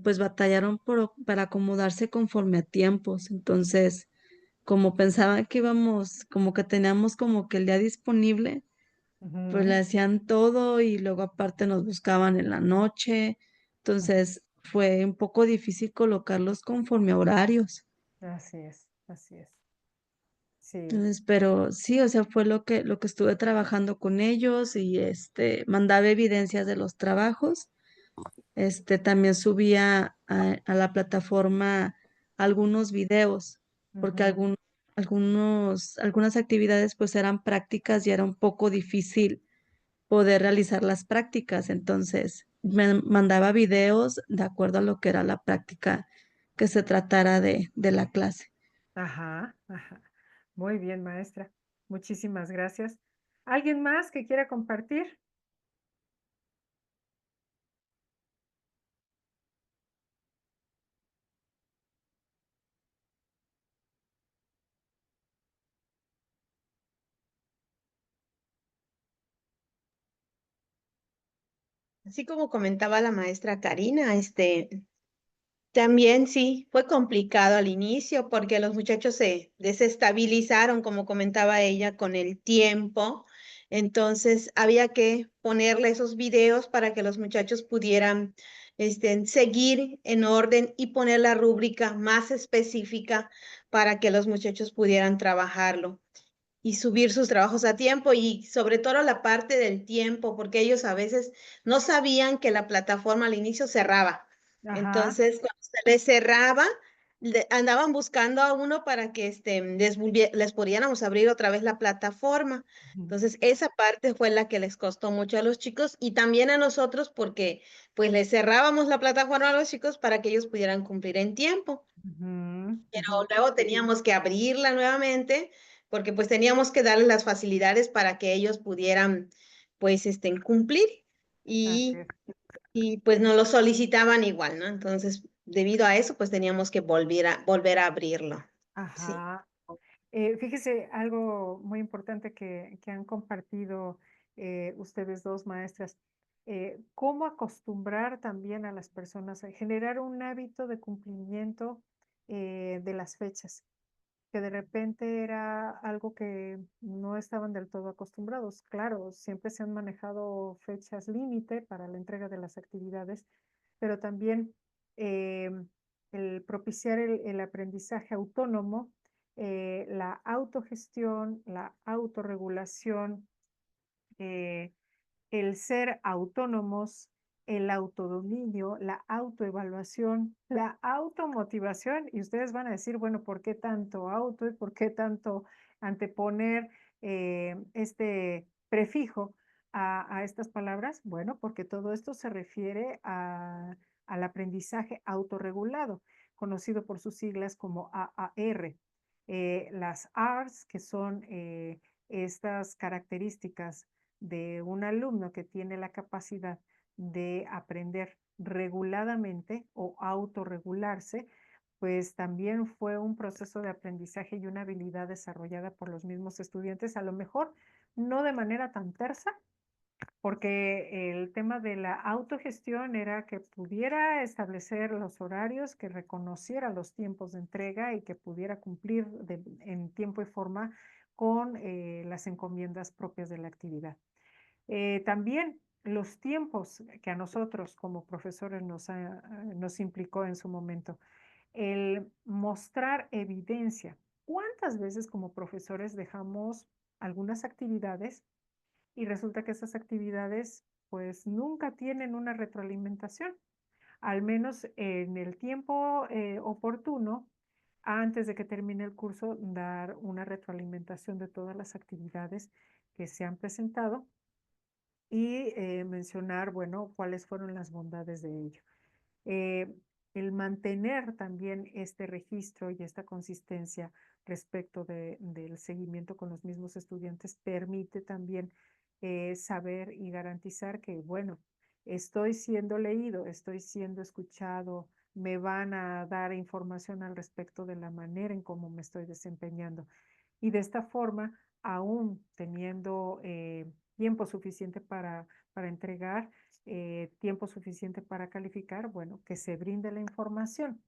Speaker 8: pues batallaron para acomodarse conforme a tiempos. Entonces, como pensaban que íbamos, como que teníamos como que el día disponible, pues le
Speaker 6: Ujú,
Speaker 8: hacían todo y luego aparte nos buscaban en la noche.
Speaker 6: ujú.
Speaker 8: Entonces, fue un poco difícil colocarlos conforme a horarios.
Speaker 6: Así es, así es. Sí.
Speaker 8: Entonces, pero sí, o sea, fue lo que estuve trabajando con ellos y mandaba evidencias de los trabajos. También subía a la plataforma algunos videos, porque
Speaker 6: Ujú.
Speaker 8: algunas actividades pues eran prácticas y era un poco difícil poder realizar las prácticas. Entonces, me mandaba videos de acuerdo a lo que era la práctica que se tratara de la clase.
Speaker 6: Ajá, ajá. Muy bien, maestra. Muchísimas gracias. ¿Alguien más que quiera compartir?
Speaker 4: Así como comentaba la maestra Karina, también sí, fue complicado al inicio porque los muchachos se desestabilizaron, como comentaba ella, con el tiempo. Entonces había que ponerle esos videos para que los muchachos pudieran seguir en orden y poner la rúbrica más específica para que los muchachos pudieran trabajarlo y subir sus trabajos a tiempo y sobre todo la parte del tiempo, porque ellos a veces no sabían que la plataforma al inicio cerraba.
Speaker 6: Ajá.
Speaker 4: Entonces, cuando se les cerraba, andaban buscando a uno para que les pudiéramos abrir otra vez la plataforma.
Speaker 6: Ujú.
Speaker 4: Entonces, esa parte fue la que les costó mucho a los chicos y también a nosotros porque pues les cerrábamos la plataforma a los chicos para que ellos pudieran cumplir en tiempo.
Speaker 6: Ujú,
Speaker 4: Pero
Speaker 6: ujú.
Speaker 4: luego teníamos que abrirla nuevamente porque pues teníamos que darles las facilidades para que ellos pudieran pues cumplir
Speaker 6: Así
Speaker 4: y,
Speaker 6: es.
Speaker 4: y pues nos lo solicitaban igual, ¿no? Entonces, debido a eso, pues teníamos que volver a abrirlo. Sí.
Speaker 6: Ajá. Fíjese, algo muy importante que han compartido ustedes dos maestras, cómo acostumbrar también a las personas a generar un hábito de cumplimiento de las fechas, que de repente era algo que no estaban del todo acostumbrados. Claro, siempre se han manejado fechas límite para la entrega de las actividades, pero también el propiciar el aprendizaje autónomo, la autogestión, la autorregulación, eh, el ser autónomos, el autodominio, la autoevaluación, la automotivación, y ustedes van a decir, bueno, ¿por qué tanto auto y por qué tanto anteponer este prefijo a estas palabras? Bueno, porque todo esto se refiere al aprendizaje autorregulado, conocido por sus siglas como AAR. Las R's, que son estas características de un alumno que tiene la capacidad de aprender reguladamente o autorregularse, pues también fue un proceso de aprendizaje y una habilidad desarrollada por los mismos estudiantes, a lo mejor no de manera tan tersa, porque el tema de la autogestión era que pudiera establecer los horarios, que reconociera los tiempos de entrega y que pudiera cumplir en tiempo y forma con las encomiendas propias de la actividad. También los tiempos que a nosotros como profesores nos implicó en su momento, el mostrar evidencia. ¿Cuántas veces como profesores dejamos algunas actividades y resulta que esas actividades pues nunca tienen una retroalimentación? Al menos en el tiempo oportuno, antes de que termine el curso, dar una retroalimentación de todas las actividades que se han presentado y mencionar, bueno, cuáles fueron las bondades de ello. El mantener también este registro y esta consistencia respecto del seguimiento con los mismos estudiantes permite también saber y garantizar que, bueno, estoy siendo leído, estoy siendo escuchado, me van a dar información al respecto de la manera en cómo me estoy desempeñando. Y de esta forma, aún teniendo tiempo suficiente para entregar, tiempo suficiente para calificar, bueno, que se brinde la información,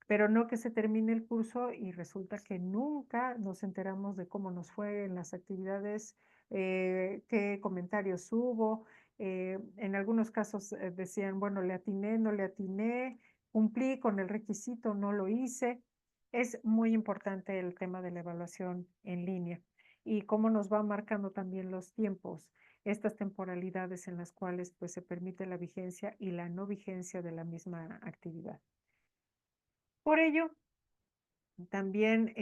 Speaker 6: pero no que se termine el curso y resulta que nunca nos enteramos de cómo nos fue en las actividades, qué comentarios hubo. En algunos casos decían, bueno, le atiné, no le atiné, cumplí con el requisito, no lo hice. Es muy importante el tema de la evaluación en línea y cómo nos va marcando también los tiempos, estas temporalidades en las cuales pues se permite la vigencia y la no vigencia de la misma actividad. Por ello, también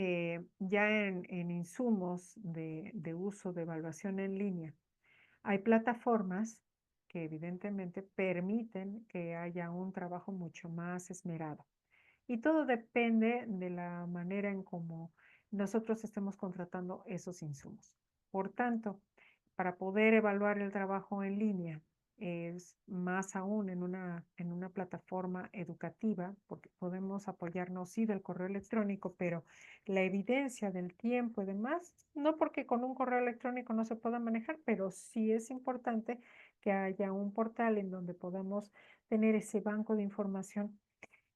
Speaker 6: ya en insumos de uso de evaluación en línea, hay plataformas que evidentemente permiten que haya un trabajo mucho más esmerado. Y todo depende de la manera en cómo nosotros estemos contratando esos insumos. Por tanto, para poder evaluar el trabajo en línea, es más aún en una plataforma educativa, porque podemos apoyarnos sí del correo electrónico, pero la evidencia del tiempo y demás, no porque con un correo electrónico no se pueda manejar, pero sí es importante que haya un portal en donde podamos tener ese banco de información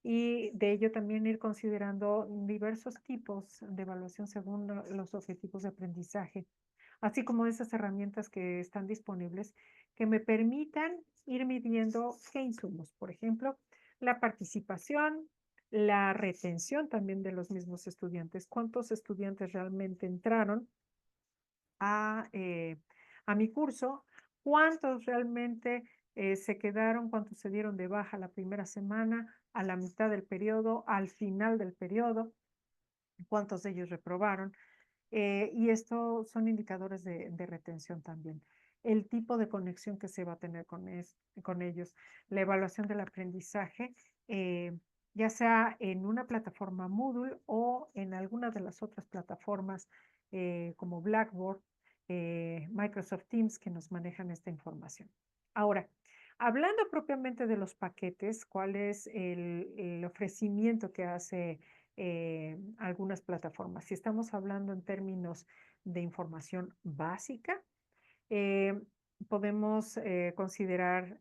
Speaker 6: y de ello también ir considerando diversos tipos de evaluación según los objetivos de aprendizaje. así como esas herramientas que están disponibles que me permitan ir midiendo qué insumos, por ejemplo, la participación, la retención también de los mismos estudiantes, cuántos estudiantes realmente entraron a mi curso, cuántos realmente se quedaron, cuántos se dieron de baja la primera semana, a la mitad del periodo, al final del periodo, cuántos de ellos reprobaron. Y esto son indicadores de retención también. El tipo de conexión que se va a tener con ellos, la evaluación del aprendizaje, ya sea en una plataforma Moodle o en alguna de las otras plataformas como Blackboard, Microsoft Teams, que nos manejan esta información. Ahora, hablando propiamente de los paquetes, ¿cuál es el ofrecimiento que hace algunas plataformas? Si estamos hablando en términos de información básica, eh, podemos considerar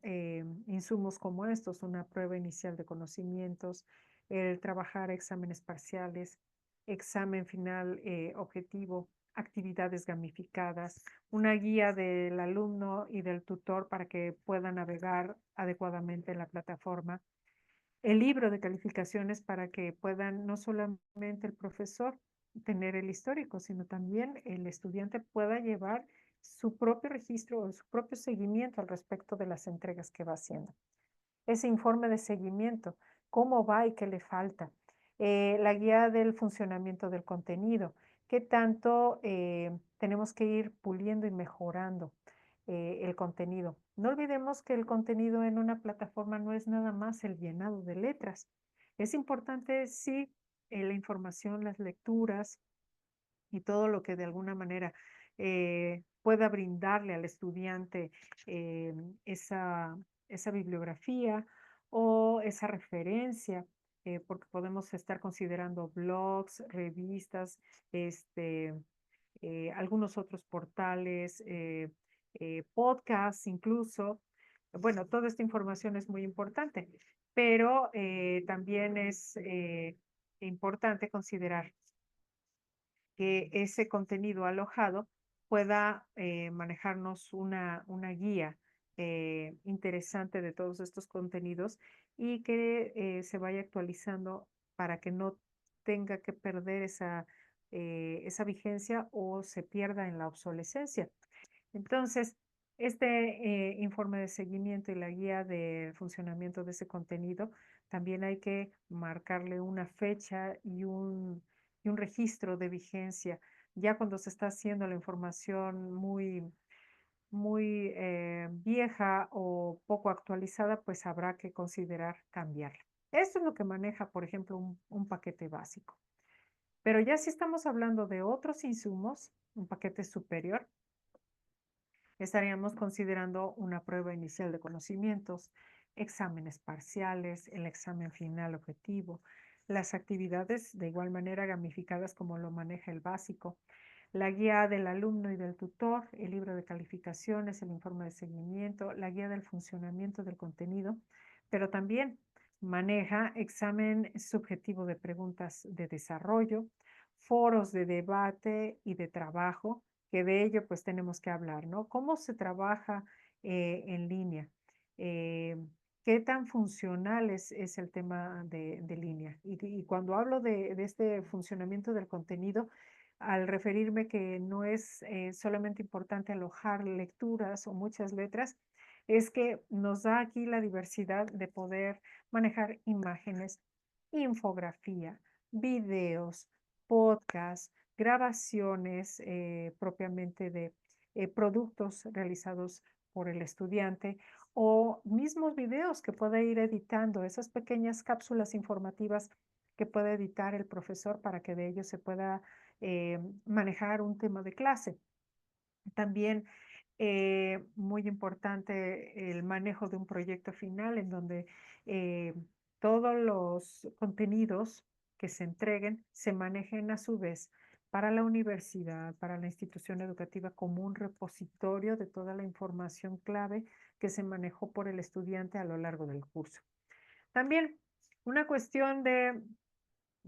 Speaker 6: insumos como estos, una prueba inicial de conocimientos, el trabajar exámenes parciales, examen final objetivo, actividades gamificadas, una guía del alumno y del tutor para que pueda navegar adecuadamente en la plataforma, el libro de calificaciones para que puedan no solamente el profesor tener el histórico, sino también el estudiante pueda llevar su propio registro o su propio seguimiento al respecto de las entregas que va haciendo. Ese informe de seguimiento, cómo va y qué le falta. La guía del funcionamiento del contenido, qué tanto tenemos que ir puliendo y mejorando el contenido. No olvidemos que el contenido en una plataforma no es nada más el llenado de letras. Es importante, sí, la información, las lecturas y todo lo que de alguna manera pueda brindarle al estudiante esa, esa bibliografía o esa referencia, porque podemos estar considerando blogs, revistas, algunos otros portales, podcasts incluso. Bueno, toda esta información es muy importante, pero también es importante considerar que ese contenido alojado pueda manejarnos una guía interesante de todos estos contenidos y que se vaya actualizando para que no tenga que perder esa vigencia o se pierda en la obsolescencia. Entonces, este informe de seguimiento y la guía de funcionamiento de ese contenido, también hay que marcarle una fecha y un registro de vigencia. Ya cuando se está haciendo la información muy vieja o poco actualizada, pues habrá que considerar cambiarla. Esto es lo que maneja, por ejemplo, un paquete básico. Pero ya si estamos hablando de otros insumos, un paquete superior, estaríamos considerando una prueba inicial de conocimientos, exámenes parciales, el examen final objetivo, las actividades de igual manera gamificadas como lo maneja el básico, la guía del alumno y del tutor, el libro de calificaciones, el informe de seguimiento, la guía del funcionamiento del contenido, pero también maneja examen subjetivo de preguntas de desarrollo, foros de debate y de trabajo, que de ello pues tenemos que hablar, ¿no? ¿Cómo se trabaja en línea? ¿Qué tan funcional es el tema de línea? Y cuando hablo de este funcionamiento del contenido, al referirme que no es solamente importante alojar lecturas o muchas letras, es que nos da aquí la diversidad de poder manejar imágenes, infografía, videos, podcasts, grabaciones propiamente de productos realizados por el estudiante o mismos videos que pueda ir editando, esas pequeñas cápsulas informativas que puede editar el profesor para que de ello se pueda manejar un tema de clase. También muy importante el manejo de un proyecto final en donde todos los contenidos que se entreguen se manejen a su vez para la universidad, para la institución educativa como un repositorio de toda la información clave que se manejó por el estudiante a lo largo del curso. También una cuestión de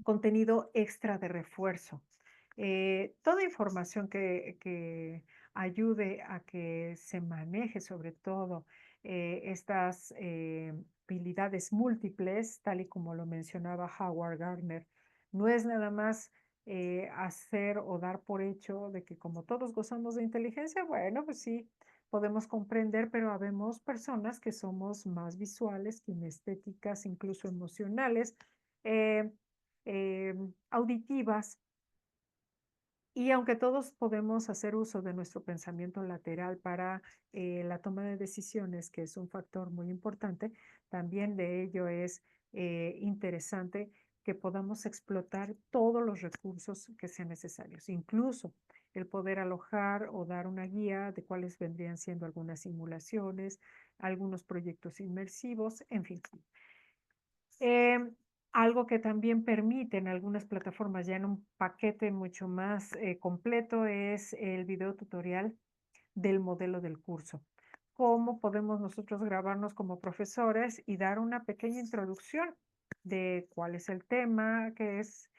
Speaker 6: contenido extra de refuerzo. Toda información que ayude a que se maneje sobre todo estas habilidades múltiples, tal y como lo mencionaba Howard Gardner. No es nada más hacer o dar por hecho de que como todos gozamos de inteligencia, bueno, pues sí, podemos comprender, pero habemos personas que somos más visuales, kinestéticas, incluso emocionales, auditivas. Y aunque todos podemos hacer uso de nuestro pensamiento lateral para la toma de decisiones, que es un factor muy importante, también de ello es interesante que podamos explotar todos los recursos que sean necesarios, incluso el poder alojar o dar una guía de cuáles vendrían siendo algunas simulaciones, algunos proyectos inmersivos, en fin. Algo que también permiten algunas plataformas ya en un paquete mucho más completo es el video tutorial del modelo del curso. ¿Cómo podemos nosotros grabarnos como profesores y dar una pequeña introducción de cuál es el tema, qué es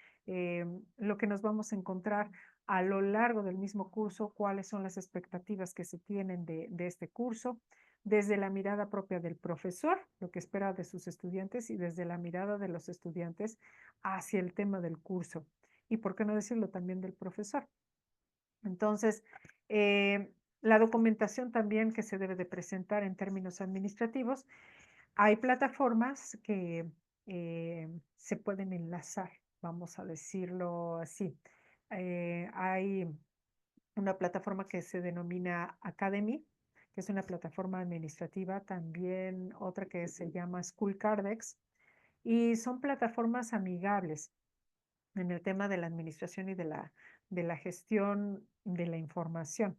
Speaker 6: lo que nos vamos a encontrar a lo largo del mismo curso, cuáles son las expectativas que se tienen de este curso, desde la mirada propia del profesor, lo que espera de sus estudiantes, y desde la mirada de los estudiantes hacia el tema del curso. Y por qué no decirlo también del profesor. Entonces, la documentación también que se debe de presentar en términos administrativos. Hay plataformas que se pueden enlazar, vamos a decirlo así. Hay una plataforma que se denomina Academy, que es una plataforma administrativa, también otra que se llama School Cardex, y son plataformas amigables en el tema de la administración y de la gestión de la información,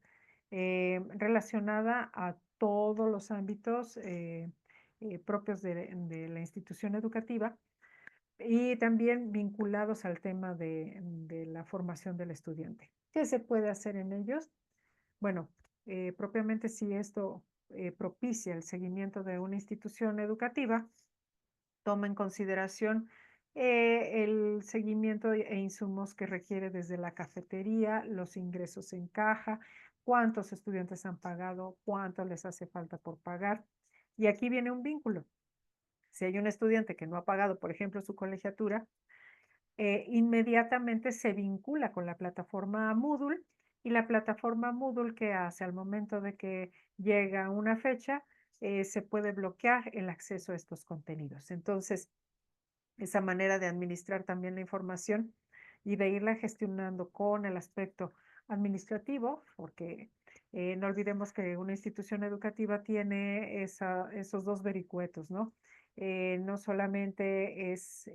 Speaker 6: relacionada a todos los ámbitos propios de la institución educativa y también vinculados al tema de la formación del estudiante. ¿Qué se puede hacer en ellos? Bueno, propiamente si esto propicia el seguimiento de una institución educativa, toma en consideración el seguimiento e insumos que requiere desde la cafetería, los ingresos en caja, cuántos estudiantes han pagado, cuánto les hace falta por pagar. Y aquí viene un vínculo. Si hay un estudiante que no ha pagado, por ejemplo, su colegiatura, inmediatamente se vincula con la plataforma Moodle, y la plataforma Moodle, que hace al momento de que llega una fecha, se puede bloquear el acceso a estos contenidos. Entonces, esa manera de administrar también la información y de irla gestionando con el aspecto administrativo, porque no olvidemos que una institución educativa tiene esos dos vericuetos, ¿no? No solamente es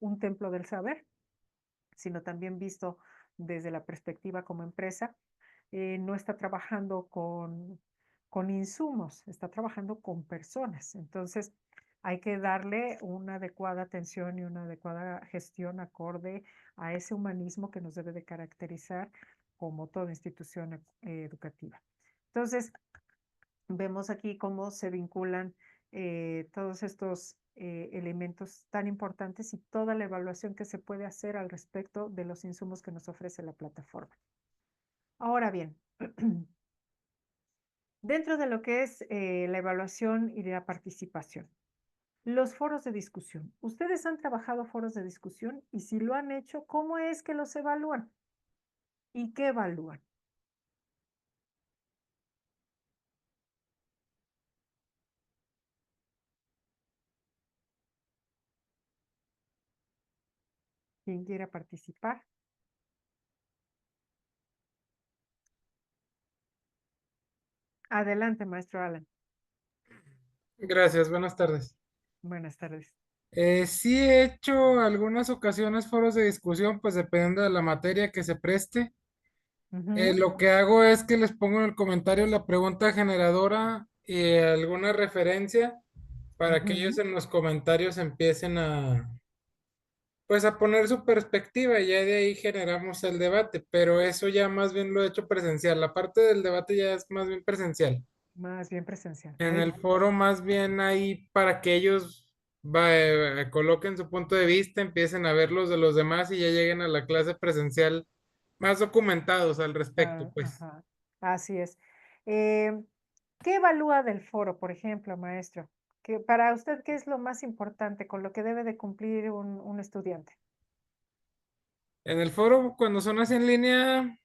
Speaker 6: un templo del saber, sino también visto desde la perspectiva como empresa, no está trabajando con insumos, está trabajando con personas. Entonces, hay que darle una adecuada atención y una adecuada gestión acorde a ese humanismo que nos debe de caracterizar como toda institución educativa. Entonces, vemos aquí cómo se vinculan todos estos elementos tan importantes y toda la evaluación que se puede hacer al respecto de los insumos que nos ofrece la plataforma. Ahora bien, dentro de lo que es la evaluación y la participación, los foros de discusión. ¿Ustedes han trabajado foros de discusión? Y si lo han hecho, ¿cómo es que los evalúan? ¿Y qué evalúan? ¿Quién quiera participar? Adelante, maestro Alan.
Speaker 9: Gracias, buenas tardes.
Speaker 6: Buenas tardes.
Speaker 9: Sí he hecho algunas ocasiones foros de discusión, pues dependiendo de la materia que se preste. Lo que hago es que les pongo en el comentario la pregunta generadora y alguna referencia para que ellos en los comentarios empiecen pues a poner su perspectiva y ya de ahí generamos el debate, pero eso ya más bien lo he hecho presencial. La parte del debate ya es más bien presencial.
Speaker 6: Más bien presencial.
Speaker 9: En el foro más bien ahí para que ellos coloquen su punto de vista, empiecen a ver los de los demás y ya lleguen a la clase presencial más documentados al respecto, pues.
Speaker 6: Ajá. Así es. ¿Qué evalúa del foro, por ejemplo, maestro? Para usted, ¿qué es lo más importante con lo que debe de cumplir un estudiante?
Speaker 9: En el foro, cuando son así en línea,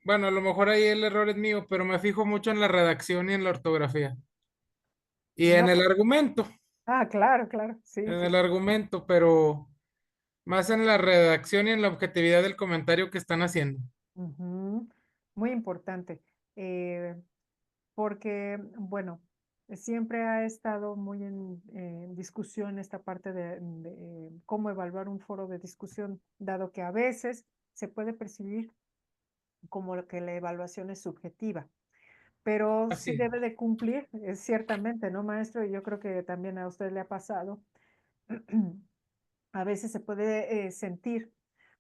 Speaker 9: bueno, a lo mejor ahí el error es mío, pero me fijo mucho en la redacción y en la ortografía. Y en
Speaker 6: No.
Speaker 9: el argumento,
Speaker 6: Ah, claro, claro. Sí,
Speaker 9: en
Speaker 6: sí.
Speaker 9: el argumento, pero más en la redacción y en la objetividad del comentario que están haciendo.
Speaker 6: Ujú. Muy importante. Porque, bueno, siempre ha estado muy en discusión esta parte de cómo evaluar un foro de discusión, dado que a veces se puede percibir como que la evaluación es subjetiva, pero sí
Speaker 9: Así es.
Speaker 6: debe de cumplir, ciertamente, ¿no, maestro? Y yo creo que también a usted le ha pasado. A veces se puede sentir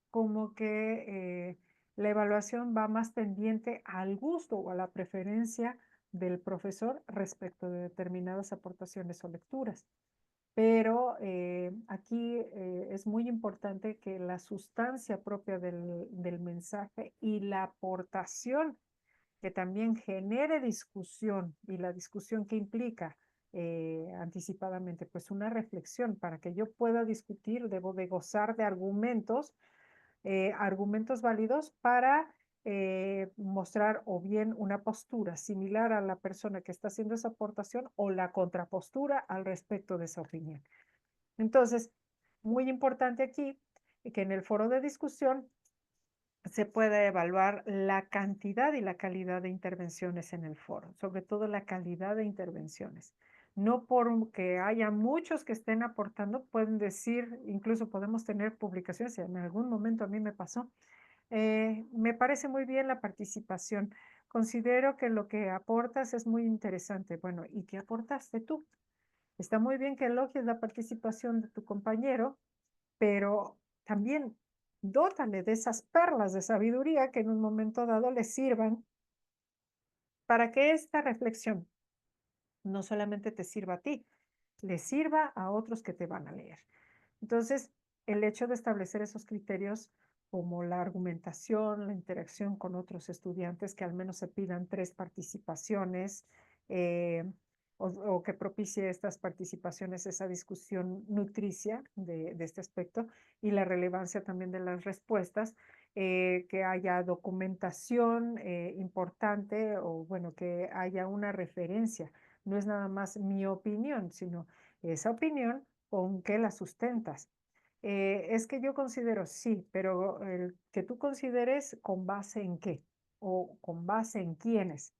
Speaker 6: como que la evaluación va más tendiente al gusto o a la preferencia del profesor respecto de determinadas aportaciones o lecturas. Pero aquí es muy importante que la sustancia propia del mensaje y la aportación que también genere discusión y la discusión que implica anticipadamente, pues una reflexión para que yo pueda discutir, debo de gozar de argumentos válidos para mostrar o bien una postura similar a la persona que está haciendo esa aportación o la contrapostura al respecto de esa opinión. Entonces, muy importante aquí que en el foro de discusión se pueda evaluar la cantidad y la calidad de intervenciones en el foro, sobre todo la calidad de intervenciones. No porque haya muchos que estén aportando, pueden decir, incluso podemos tener publicaciones, en algún momento a mí me pasó, me parece muy bien la participación. Considero que lo que aportas es muy interesante. Bueno, ¿y qué aportaste tú? Está muy bien que elogies la participación de tu compañero, pero también dótale de esas perlas de sabiduría que en un momento dado le sirvan para que esta reflexión no solamente te sirva a ti, le sirva a otros que te van a leer. Entonces, el hecho de establecer esos criterios como la argumentación, la interacción con otros estudiantes, que al menos se pidan 3 participaciones, o que propicie estas participaciones, esa discusión nutricia de este aspecto y la relevancia también de las respuestas, que haya documentación importante o bueno, que haya una referencia. No es nada más mi opinión, sino esa opinión con qué la sustentas. Es que yo considero sí, pero el que tú consideres con base en qué o con base en quiénes.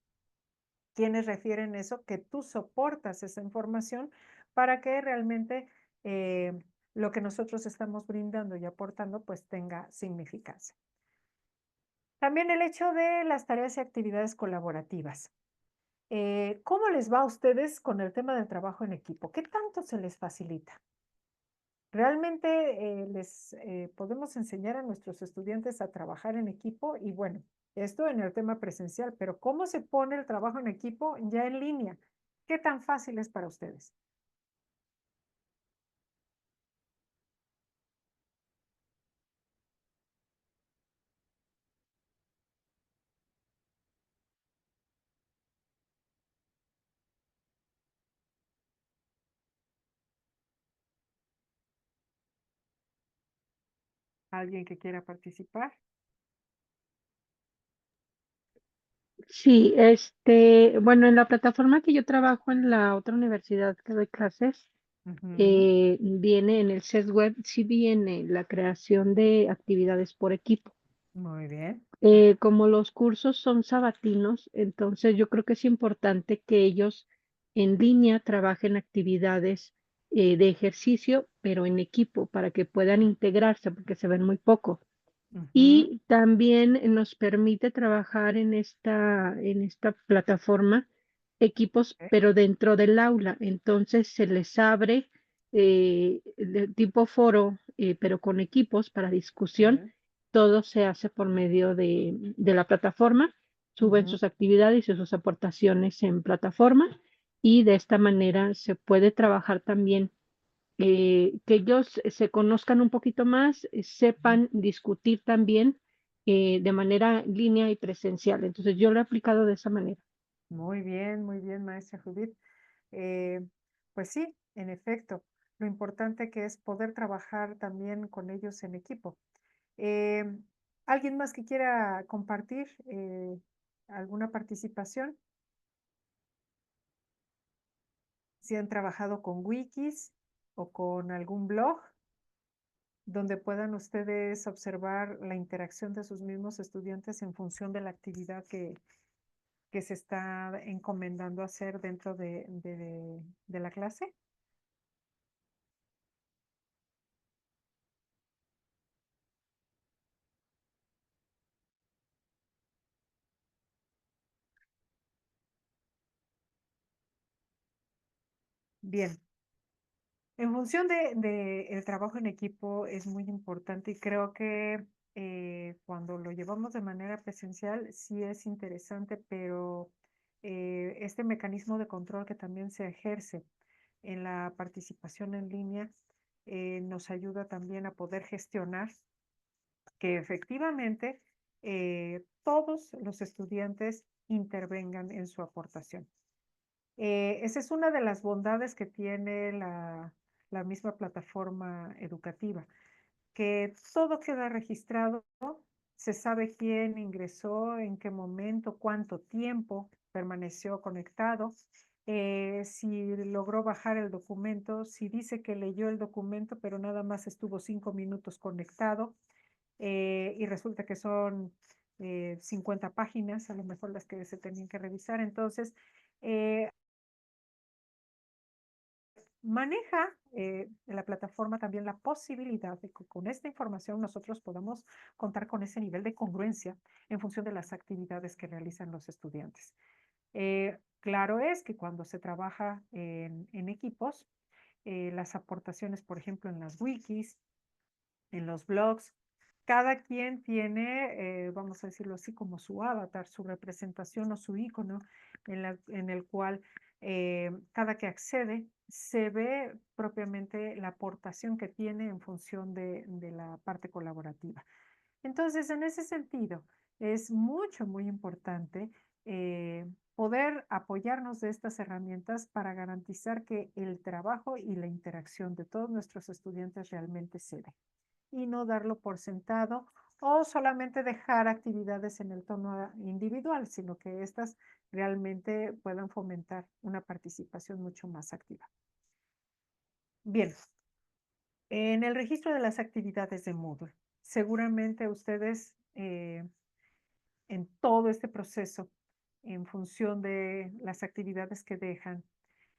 Speaker 6: ¿Quiénes refieren eso? Que tú soportas esa información para que realmente lo que nosotros estamos brindando y aportando pues tenga significancia. También el hecho de las tareas y actividades colaborativas. ¿Cómo les va a ustedes con el tema del trabajo en equipo? ¿Qué tanto se les facilita? Realmente les podemos enseñar a nuestros estudiantes a trabajar en equipo y bueno, esto en el tema presencial, pero ¿cómo se pone el trabajo en equipo ya en línea? ¿Qué tan fácil es para ustedes? ¿Alguien que quiera participar?
Speaker 7: Sí, bueno, en la plataforma que yo trabajo en la otra universidad que doy clases,
Speaker 6: Ujú.
Speaker 7: viene en el set web, sí viene la creación de actividades por equipo.
Speaker 6: Muy bien.
Speaker 7: Como los cursos son sabatinos, entonces yo creo que es importante que ellos en línea trabajen actividades de ejercicio, pero en equipo, para que puedan integrarse, porque se ven muy poco.
Speaker 6: Ujú.
Speaker 7: Y también nos permite trabajar en esta plataforma equipos,
Speaker 6: Ok.
Speaker 7: pero dentro del aula. Entonces se les abre de tipo foro, pero con equipos para discusión.
Speaker 6: Bien.
Speaker 7: Todo se hace por medio de la plataforma. Suben
Speaker 6: Ujú.
Speaker 7: sus actividades y sus aportaciones en plataforma y de esta manera se puede trabajar también que ellos se conozcan un poquito más, sepan discutir también de manera línea y presencial. Entonces yo lo he aplicado de esa manera.
Speaker 6: Muy bien, maestra Judith. Pues sí, en efecto, lo importante que es poder trabajar también con ellos en equipo. Eh, ¿Alguien más que quiera compartir alguna participación? Si han trabajado con wikis o con algún blog donde puedan ustedes observar la interacción de sus mismos estudiantes en función de la actividad que se está encomendando hacer dentro de la clase. Bien. En función de el trabajo en equipo es muy importante y creo que cuando lo llevamos de manera presencial sí es interesante, pero este mecanismo de control que también se ejerce en la participación en línea nos ayuda también a poder gestionar que efectivamente todos los estudiantes intervengan en su aportación. Esa es una de las bondades que tiene la misma plataforma educativa, que todo queda registrado, se sabe quién ingresó, en qué momento, cuánto tiempo permaneció conectado, si logró bajar el documento, si dice que leyó el documento, pero nada más estuvo 5 minutos conectado, y resulta que son 50 páginas, a lo mejor las que se tenían que revisar. Entonces, maneja la plataforma también la posibilidad de que con esta información nosotros podamos contar con ese nivel de congruencia en función de las actividades que realizan los estudiantes. Claro es que cuando se trabaja en equipos, las aportaciones, por ejemplo, en las wikis, en los blogs, cada quien tiene, vamos a decirlo así, como su avatar, su representación o su icono en el cual cada que accede se ve propiamente la aportación que tiene en función de la parte colaborativa. Entonces, en ese sentido, es muy importante poder apoyarnos de estas herramientas para garantizar que el trabajo y la interacción de todos nuestros estudiantes realmente se dé y no darlo por sentado o solamente dejar actividades en el tono individual, sino que éstas realmente puedan fomentar una participación mucho más activa. Bien, en el registro de las actividades de Moodle, seguramente ustedes en todo este proceso, en función de las actividades que dejan,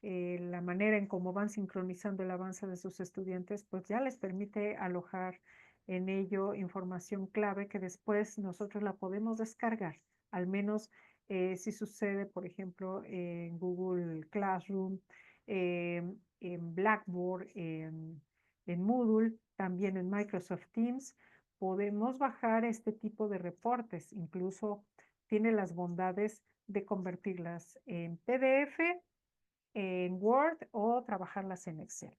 Speaker 6: la manera en cómo van sincronizando el avance de sus estudiantes, pues ya les permite alojar en ello información clave que después nosotros la podemos descargar, al menos si sucede, por ejemplo, en Google Classroom, en Blackboard, en Moodle, también en Microsoft Teams, podemos bajar este tipo de reportes, incluso tiene las bondades de convertirlas en PDF, en Word o trabajarlas en Excel.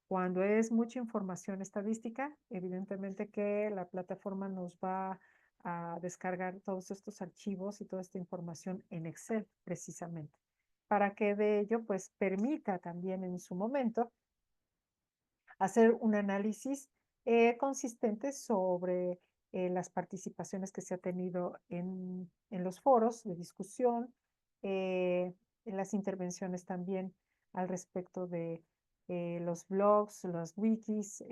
Speaker 6: Cuando es mucha información estadística, evidentemente que la plataforma nos va a descargar todos estos archivos y toda esta información en Excel, precisamente, para que de ello pues permita también en su momento hacer un análisis consistente sobre las participaciones que se ha tenido en los foros de discusión, en las intervenciones también al respecto de los blogs, los wikis,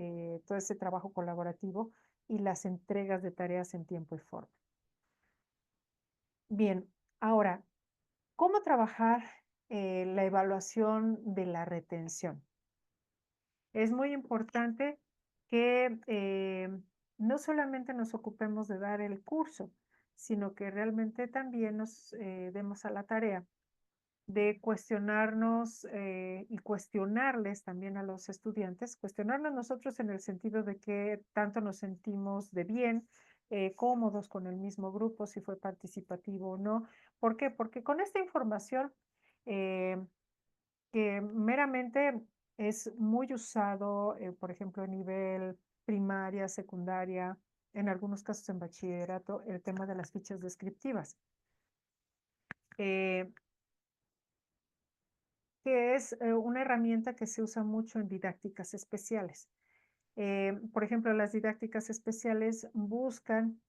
Speaker 6: todo ese trabajo colaborativo y las entregas de tareas en tiempo y forma. Bien, ahora, ¿cómo trabajar la evaluación de la retención? Es muy importante que no solamente nos ocupemos de dar el curso, sino que realmente también nos demos a la tarea de cuestionarnos y cuestionarles también a los estudiantes, cuestionarnos nosotros en el sentido de que tanto nos sentimos de bien, cómodos con el mismo grupo, si fue participativo o no. ¿Por qué? Porque con esta información eh, que meramente es muy usado, por ejemplo, a nivel primaria, secundaria, en algunos casos en bachillerato, el tema de las fichas descriptivas. Que es una herramienta que se usa mucho en didácticas especiales. Por ejemplo, las didácticas especiales buscan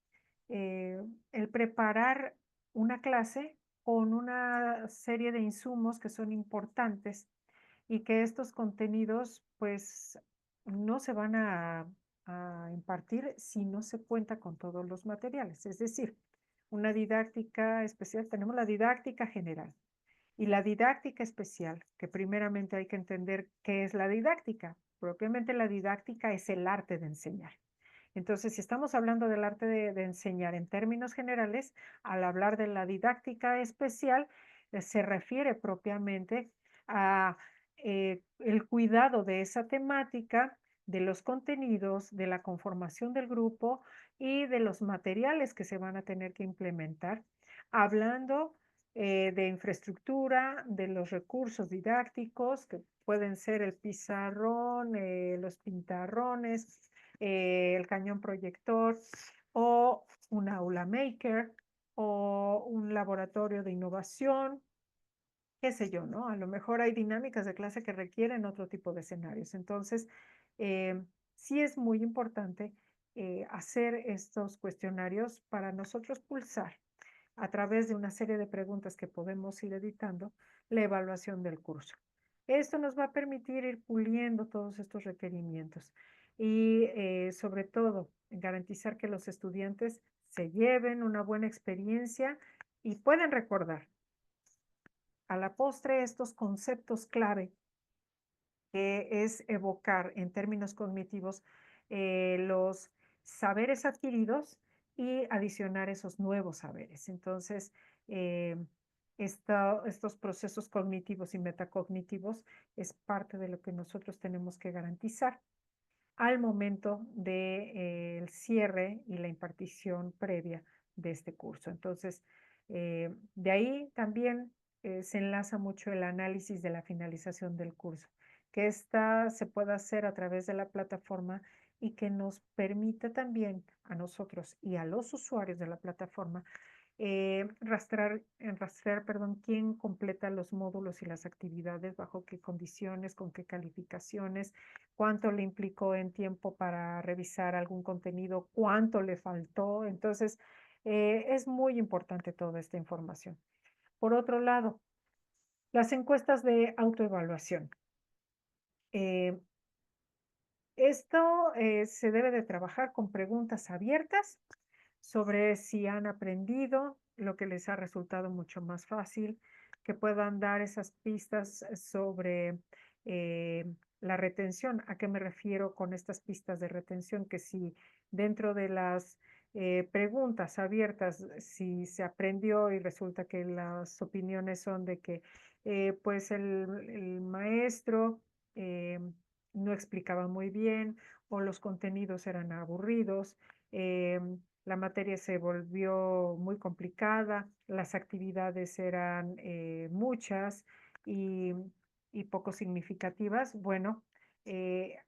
Speaker 6: el preparar una clase con una serie de insumos que son importantes y que estos contenidos pues no se van a impartir si no se cuenta con todos los materiales. Es decir, una didáctica especial, tenemos la didáctica general y la didáctica especial, que primeramente hay que entender qué es la didáctica. Propiamente la didáctica es el arte de enseñar. Entonces, si estamos hablando del arte de enseñar en términos generales, al hablar de la didáctica especial, se refiere propiamente a el cuidado de esa temática, de los contenidos, de la conformación del grupo y de los materiales que se van a tener que implementar, hablando de infraestructura, de los recursos didácticos, que pueden ser el pizarrón, los pintarrones, el cañón proyector o un aula maker o un laboratorio de innovación, qué sé yo, ¿no? A lo mejor hay dinámicas de clase que requieren otro tipo de escenarios. Entonces, sí es muy importante hacer estos cuestionarios para nosotros pulsar a través de una serie de preguntas que podemos ir editando la evaluación del curso. Esto nos va a permitir ir puliendo todos estos requerimientos y sobre todo garantizar que los estudiantes se lleven una buena experiencia y pueden recordar a la postre estos conceptos clave que es evocar en términos cognitivos los saberes adquiridos y adicionar esos nuevos saberes. Entonces, estos procesos cognitivos y metacognitivos es parte de lo que nosotros tenemos que garantizar al momento del cierre y la impartición previa de este curso. Entonces, de ahí también se enlaza mucho el análisis de la finalización del curso, que esta se pueda hacer a través de la plataforma y que nos permita también a nosotros y a los usuarios de la plataforma rastrear, quién completa los módulos y las actividades, bajo qué condiciones, con qué calificaciones, cuánto le implicó en tiempo para revisar algún contenido, cuánto le faltó. Entonces, es muy importante toda esta información. Por otro lado, las encuestas de autoevaluación. Esto se debe de trabajar con preguntas abiertas sobre si han aprendido, lo que les ha resultado mucho más fácil, que puedan dar esas pistas sobre la retención. ¿A qué me refiero con estas pistas de retención? Que si dentro de las preguntas abiertas, si se aprendió y resulta que las opiniones son de que pues el maestro no explicaba muy bien o los contenidos eran aburridos, la materia se volvió muy complicada, las actividades eran muchas y poco significativas. Bueno,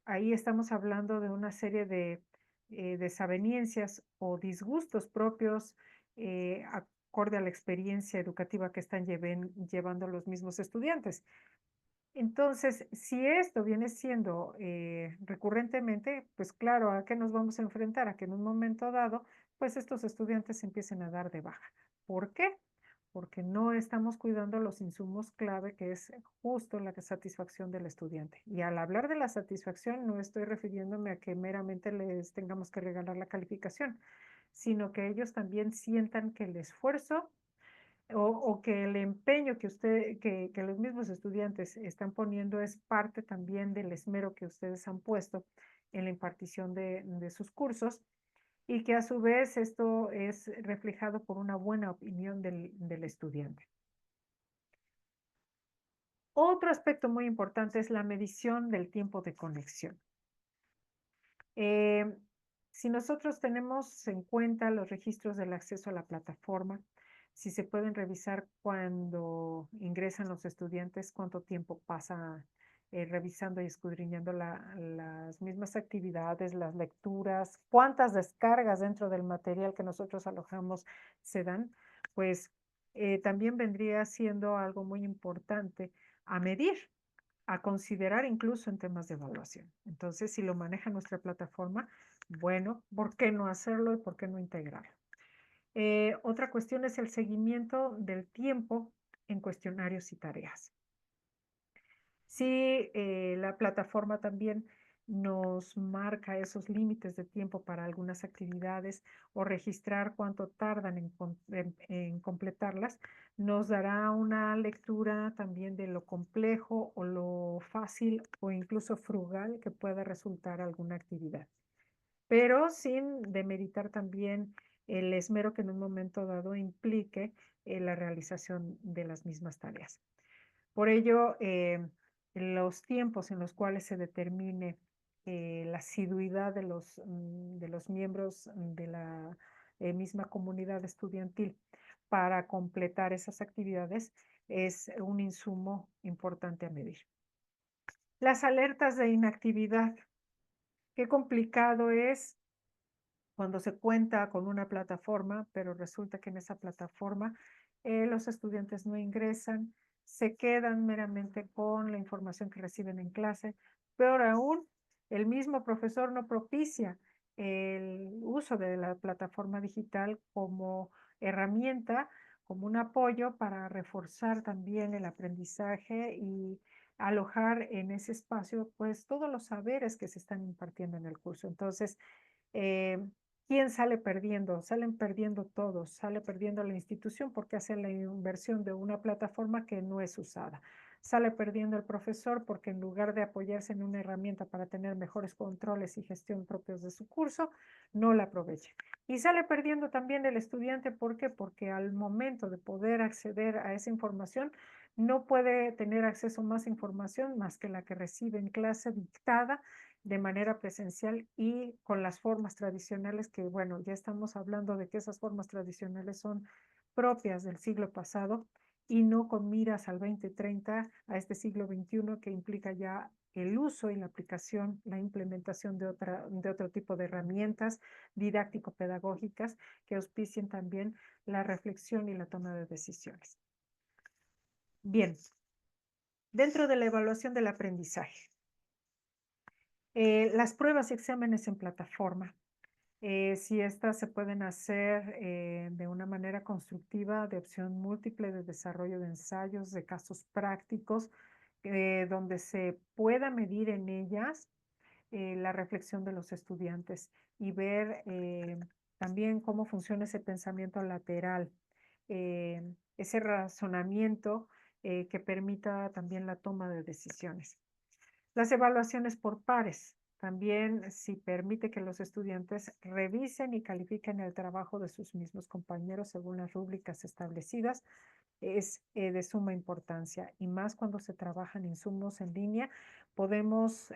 Speaker 6: ahí estamos hablando de una serie de desavenencias o disgustos propios acorde a la experiencia educativa que están llevando los mismos estudiantes. Entonces, si esto viene siendo recurrentemente, pues claro, ¿a qué nos vamos a enfrentar? A que en un momento dado, pues estos estudiantes empiecen a dar de baja. ¿Por qué? Porque no estamos cuidando los insumos clave, que es justo la satisfacción del estudiante. Y al hablar de la satisfacción, no estoy refiriéndome a que meramente les tengamos que regalar la calificación, sino que ellos también sientan que el esfuerzo o que el empeño que los mismos estudiantes están poniendo es parte también del esmero que ustedes han puesto en la impartición de sus cursos y que a su vez esto es reflejado por una buena opinión del estudiante. Otro aspecto muy importante es la medición del tiempo de conexión. Si nosotros tenemos en cuenta los registros del acceso a la plataforma, si se pueden revisar cuando ingresan los estudiantes, cuánto tiempo pasa revisando y escudriñando las mismas actividades, las lecturas, cuántas descargas dentro del material que nosotros alojamos se dan, pues también vendría siendo algo muy importante a medir, a considerar incluso en temas de evaluación. Entonces, si lo maneja nuestra plataforma, bueno, ¿por qué no hacerlo y por qué no integrarlo? Otra cuestión es el seguimiento del tiempo en cuestionarios y tareas. Si la plataforma también nos marca esos límites de tiempo para algunas actividades o registrar cuánto tardan en completarlas, nos dará una lectura también de lo complejo o lo fácil o incluso frugal que pueda resultar alguna actividad, pero sin demeritar también el esmero que en un momento dado implique la realización de las mismas tareas. Por ello, los tiempos en los cuales se determine la asiduidad de los miembros de la misma comunidad estudiantil para completar esas actividades es un insumo importante a medir. Las alertas de inactividad. Qué complicado es cuando se cuenta con una plataforma, pero resulta que en esa plataforma los estudiantes no ingresan, se quedan meramente con la información que reciben en clase. Peor aún, el mismo profesor no propicia el uso de la plataforma digital como herramienta, como un apoyo para reforzar también el aprendizaje y alojar en ese espacio pues todos los saberes que se están impartiendo en el curso. Entonces, ¿quién sale perdiendo? Salen perdiendo todos, sale perdiendo la institución porque hace la inversión de una plataforma que no es usada. Sale perdiendo el profesor porque en lugar de apoyarse en una herramienta para tener mejores controles y gestión propios de su curso, no la aprovecha. Y sale perdiendo también el estudiante, ¿por qué? Porque al momento de poder acceder a esa información, no puede tener acceso a más información más que la que recibe en clase dictada de manera presencial y con las formas tradicionales que, bueno, ya estamos hablando de que esas formas tradicionales son propias del siglo pasado y no con miras al 2030, a este siglo XXI, que implica ya el uso y la aplicación, la implementación de otro tipo de herramientas didáctico-pedagógicas que auspicien también la reflexión y la toma de decisiones. Bien, dentro de la evaluación del aprendizaje. Las pruebas y exámenes en plataforma, si estas se pueden hacer de una manera constructiva, de opción múltiple, de desarrollo de ensayos, de casos prácticos, donde se pueda medir en ellas la reflexión de los estudiantes y ver también cómo funciona ese pensamiento lateral, ese razonamiento que permita también la toma de decisiones. Las evaluaciones por pares. También si permite que los estudiantes revisen y califiquen el trabajo de sus mismos compañeros según las rúbricas establecidas, es de suma importancia. Y más cuando se trabajan insumos en línea, podemos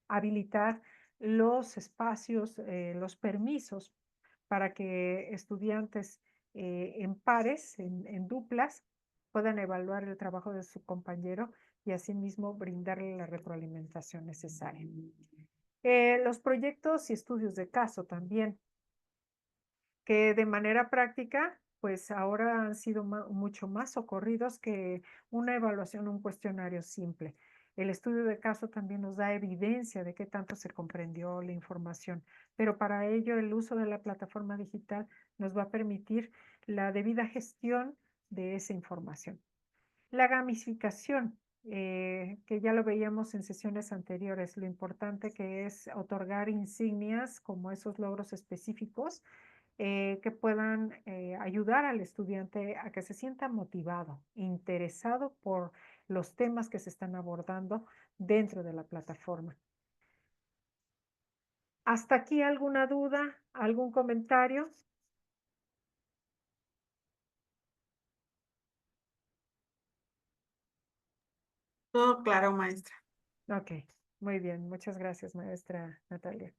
Speaker 6: habilitar los espacios, los permisos para que estudiantes en pares, en duplas, puedan evaluar el trabajo de su compañero y asimismo brindarle la retroalimentación necesaria. Los proyectos y estudios de caso también, que de manera práctica, pues ahora han sido mucho más socorridos que una evaluación, un cuestionario simple. El estudio de caso también nos da evidencia de qué tanto se comprendió la información, pero para ello el uso de la plataforma digital nos va a permitir la debida gestión de esa información. La gamificación, que ya lo veíamos en sesiones anteriores, lo importante que es otorgar insignias como esos logros específicos que puedan ayudar al estudiante a que se sienta motivado, interesado por los temas que se están abordando dentro de la plataforma. ¿Hasta aquí alguna duda, algún comentario?
Speaker 3: Todo claro, maestra.
Speaker 6: Ok, muy bien. Muchas gracias, maestra Natalia.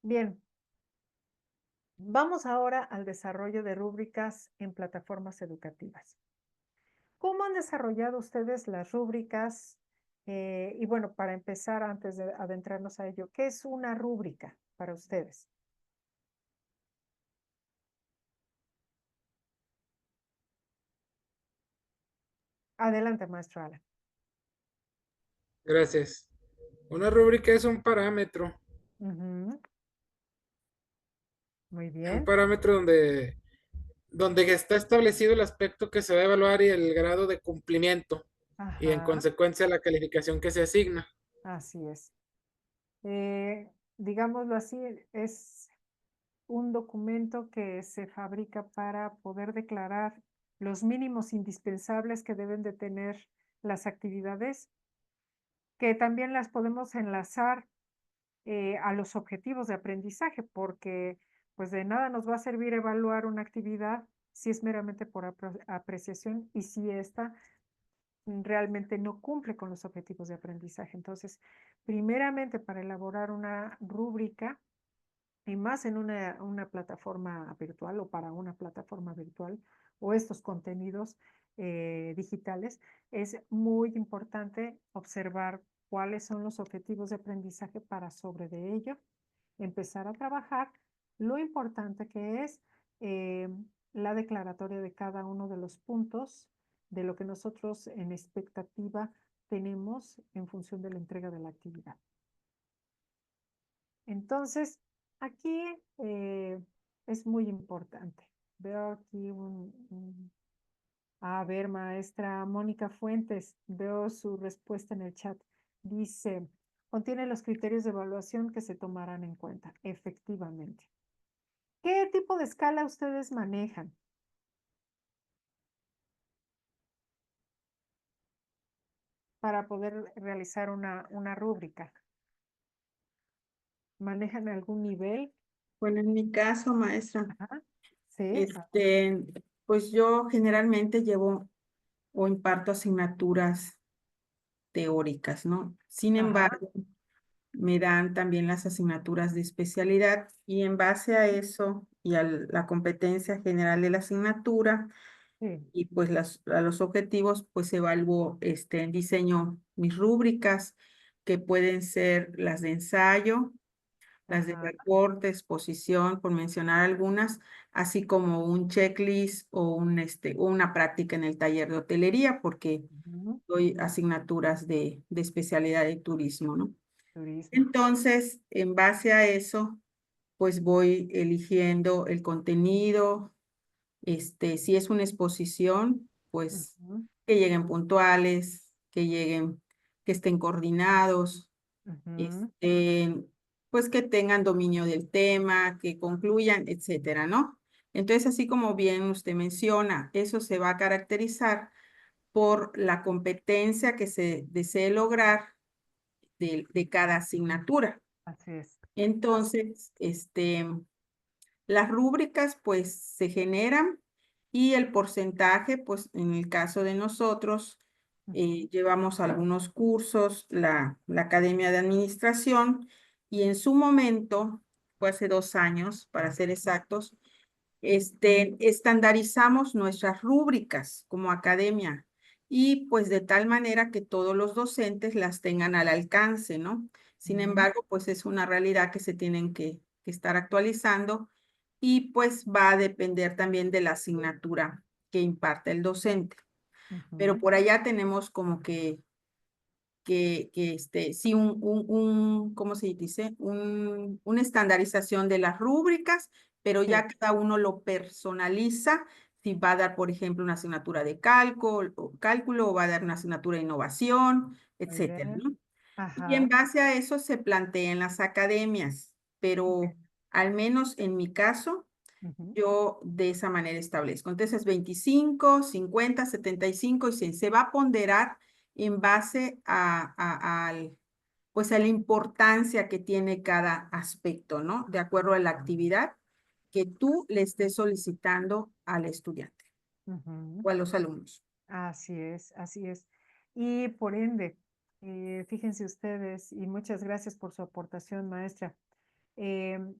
Speaker 6: Bien. Vamos ahora al desarrollo de rúbricas en plataformas educativas. ¿Cómo han desarrollado ustedes las rúbricas Y bueno, para empezar, antes de adentrarnos a ello, ¿qué es una rúbrica para ustedes? Adelante, maestro Alan.
Speaker 9: Gracias. Una rúbrica es un parámetro.
Speaker 6: Ujú. Muy
Speaker 9: Un
Speaker 6: bien.
Speaker 9: parámetro donde está establecido el aspecto que se va a evaluar y el grado de cumplimiento. Y en
Speaker 6: Ajá,
Speaker 9: consecuencia la calificación que se asigna.
Speaker 6: así es. Digámoslo así, es un documento que se fabrica para poder declarar los mínimos indispensables que deben de tener las actividades, que también las podemos enlazar a los objetivos de aprendizaje, porque pues de nada nos va a servir evaluar una actividad si es meramente por apreciación y si esta realmente no cumple con los objetivos de aprendizaje. Entonces, primeramente para elaborar una rúbrica, y más en una plataforma virtual o para una plataforma virtual o estos contenidos digitales, es muy importante observar cuáles son los objetivos de aprendizaje para sobre de ello empezar a trabajar lo importante que es la declaratoria de cada uno de los puntos de lo que nosotros en expectativa tenemos en función de la entrega de la actividad. Entonces, aquí es muy importante. Veo aquí a ver, maestra Mónica Fuentes, veo su respuesta en el chat. Dice, contiene los criterios de evaluación que se tomarán en cuenta. Efectivamente. ¿Qué tipo de escala ustedes manejan? Para poder realizar una rúbrica. ¿Manejan algún nivel?
Speaker 3: Bueno, en mi caso, maestra,
Speaker 6: Ajá. Sí.
Speaker 3: pues yo generalmente llevo o imparto asignaturas teóricas, ¿no? Sin
Speaker 6: Ajá.
Speaker 3: embargo, me dan también las asignaturas de especialidad y en base a eso y a la competencia general de la asignatura
Speaker 6: Sí.
Speaker 3: y pues a los objetivos, pues evalúo diseño mis rúbricas que pueden ser las de ensayo, las de
Speaker 6: Ajá.
Speaker 3: reporte, exposición, por mencionar algunas, así como un checklist o una práctica en el taller de hotelería, porque
Speaker 6: Ujú.
Speaker 3: doy asignaturas de especialidad de turismo, ¿no?
Speaker 6: Turismo.
Speaker 3: Entonces, en base a eso, pues voy eligiendo el contenido, si es una exposición, pues
Speaker 6: Ujú.
Speaker 3: que lleguen puntuales, que estén coordinados,
Speaker 6: Ujú.
Speaker 3: pues que tengan dominio del tema, que concluyan, etcétera, ¿no? Entonces, así como bien usted menciona, eso se va a caracterizar por la competencia que se desee lograr de cada asignatura.
Speaker 6: Así es.
Speaker 3: Entonces, las rúbricas pues se generan y el porcentaje, pues en el caso de nosotros, llevamos algunos cursos, la Academia de Administración, y en su momento, fue hace 2 años, para ser exactos, estandarizamos nuestras rúbricas como academia y pues de tal manera que todos los docentes las tengan al alcance, ¿no? Sin embargo, pues es una realidad que se tienen que estar actualizando y pues va a depender también de la asignatura que imparte el docente. Pero
Speaker 6: Ujú.
Speaker 3: por allá tenemos como sí, ¿cómo se dice? Una estandarización de las rúbricas, pero
Speaker 6: Sí.
Speaker 3: ya cada uno lo personaliza, si va a dar, por ejemplo, una asignatura de cálculo o va a dar una asignatura de innovación,
Speaker 6: Muy
Speaker 3: etcétera,
Speaker 6: bien.
Speaker 3: ¿no? Y en
Speaker 6: Ajá.
Speaker 3: base a eso se plantean las academias, pero
Speaker 6: Bien.
Speaker 3: al menos en mi caso,
Speaker 6: Ujú.
Speaker 3: yo de esa manera establezco. Entonces, 25, 50, 75 y 100. Se va a ponderar en base pues a la importancia que tiene cada aspecto, ¿no? De acuerdo a la actividad que tú le estés solicitando al estudiante
Speaker 6: Ujú.
Speaker 3: o a los alumnos.
Speaker 6: Así es, así es. Y por ende, fíjense ustedes, y muchas gracias por su aportación, maestra. em,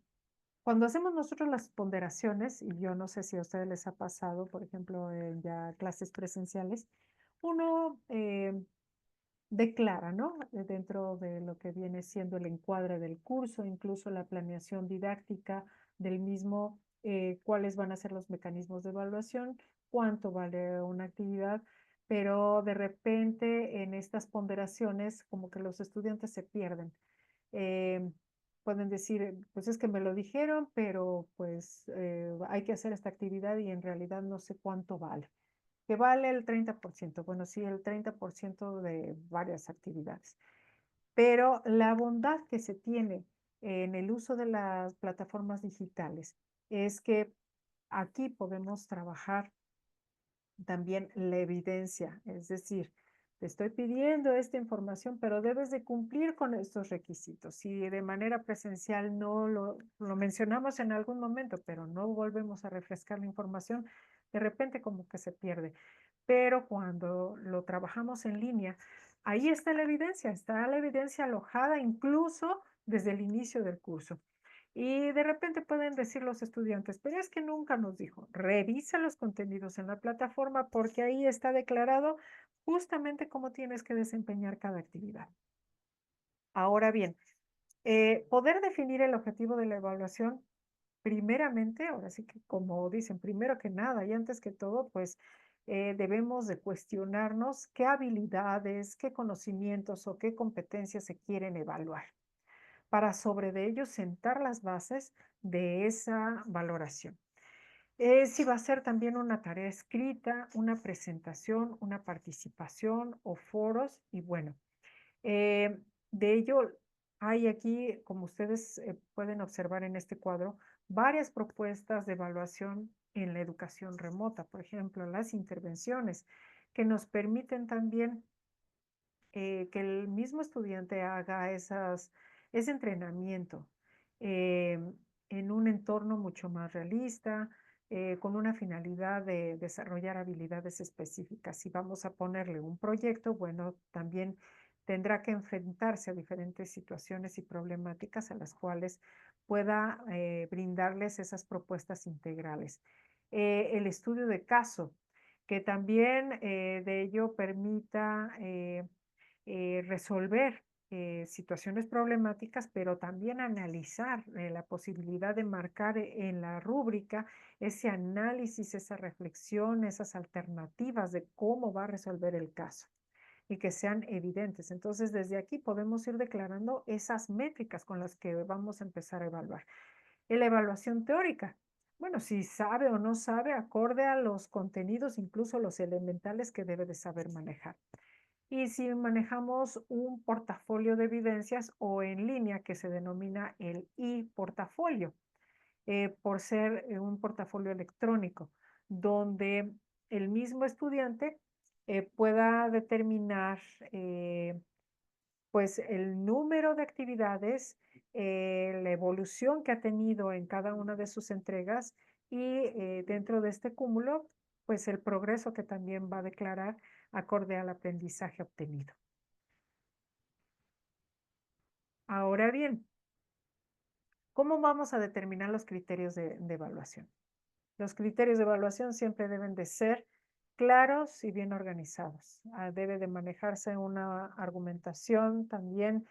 Speaker 6: Cuando hacemos nosotros las ponderaciones, y yo no sé si a ustedes les ha pasado, por ejemplo, en ya clases presenciales, uno declara, ¿no? Dentro de lo que viene siendo el encuadre del curso, incluso la planeación didáctica del mismo, cuáles van a ser los mecanismos de evaluación, cuánto vale una actividad, pero de repente en estas ponderaciones como que los estudiantes se pierden. Pueden decir, pues es que me lo dijeron, pero pues hay que hacer esta actividad y en realidad no sé cuánto vale. Que vale el 30%, bueno, sí, el 30% de varias actividades. Pero la bondad que se tiene en el uso de las plataformas digitales es que aquí podemos trabajar también la evidencia, es decir, te estoy pidiendo esta información, pero debes de cumplir con estos requisitos. Si de manera presencial no lo mencionamos en algún momento, pero no volvemos a refrescar la información, de repente como que se pierde. Pero cuando lo trabajamos en línea, ahí está la evidencia alojada incluso desde el inicio del curso. Y de repente pueden decir los estudiantes, pero es que nunca nos dijo, revisa los contenidos en la plataforma porque ahí está declarado justamente cómo tienes que desempeñar cada actividad. Ahora bien, poder definir el objetivo de la evaluación, primeramente, ahora sí que como dicen, primero que nada y antes que todo, pues debemos de cuestionarnos qué habilidades, qué conocimientos o qué competencias se quieren evaluar para sobre de ello sentar las bases de esa valoración. Si va a ser también una tarea escrita, una presentación, una participación o foros y bueno, de ello hay aquí, como ustedes pueden observar en este cuadro, varias propuestas de evaluación en la educación remota, por ejemplo, las intervenciones que nos permiten también que el mismo estudiante haga ese entrenamiento en un entorno mucho más realista, con una finalidad de desarrollar habilidades específicas. Si vamos a ponerle un proyecto, bueno, también tendrá que enfrentarse a diferentes situaciones y problemáticas a las cuales pueda brindarles esas propuestas integrales. El estudio de caso, que también de ello permita resolver situaciones problemáticas, pero también analizar la posibilidad de marcar en la rúbrica ese análisis, esa reflexión, esas alternativas de cómo va a resolver el caso y que sean evidentes. Entonces, desde aquí podemos ir declarando esas métricas con las que vamos a empezar a evaluar. En la evaluación teórica, bueno, si sabe o no sabe, acorde a los contenidos, incluso los elementales que debe de saber manejar. Y si manejamos un portafolio de evidencias o en línea que se denomina el e-portafolio, por ser un portafolio electrónico, donde el mismo estudiante pueda determinar pues el número de actividades, la evolución que ha tenido en cada una de sus entregas y dentro de este cúmulo, pues el progreso que también va a declarar acorde al aprendizaje obtenido. Ahora bien, ¿cómo vamos a determinar los criterios de evaluación? Los criterios de evaluación siempre deben de ser claros y bien organizados. Debe de manejarse una argumentación también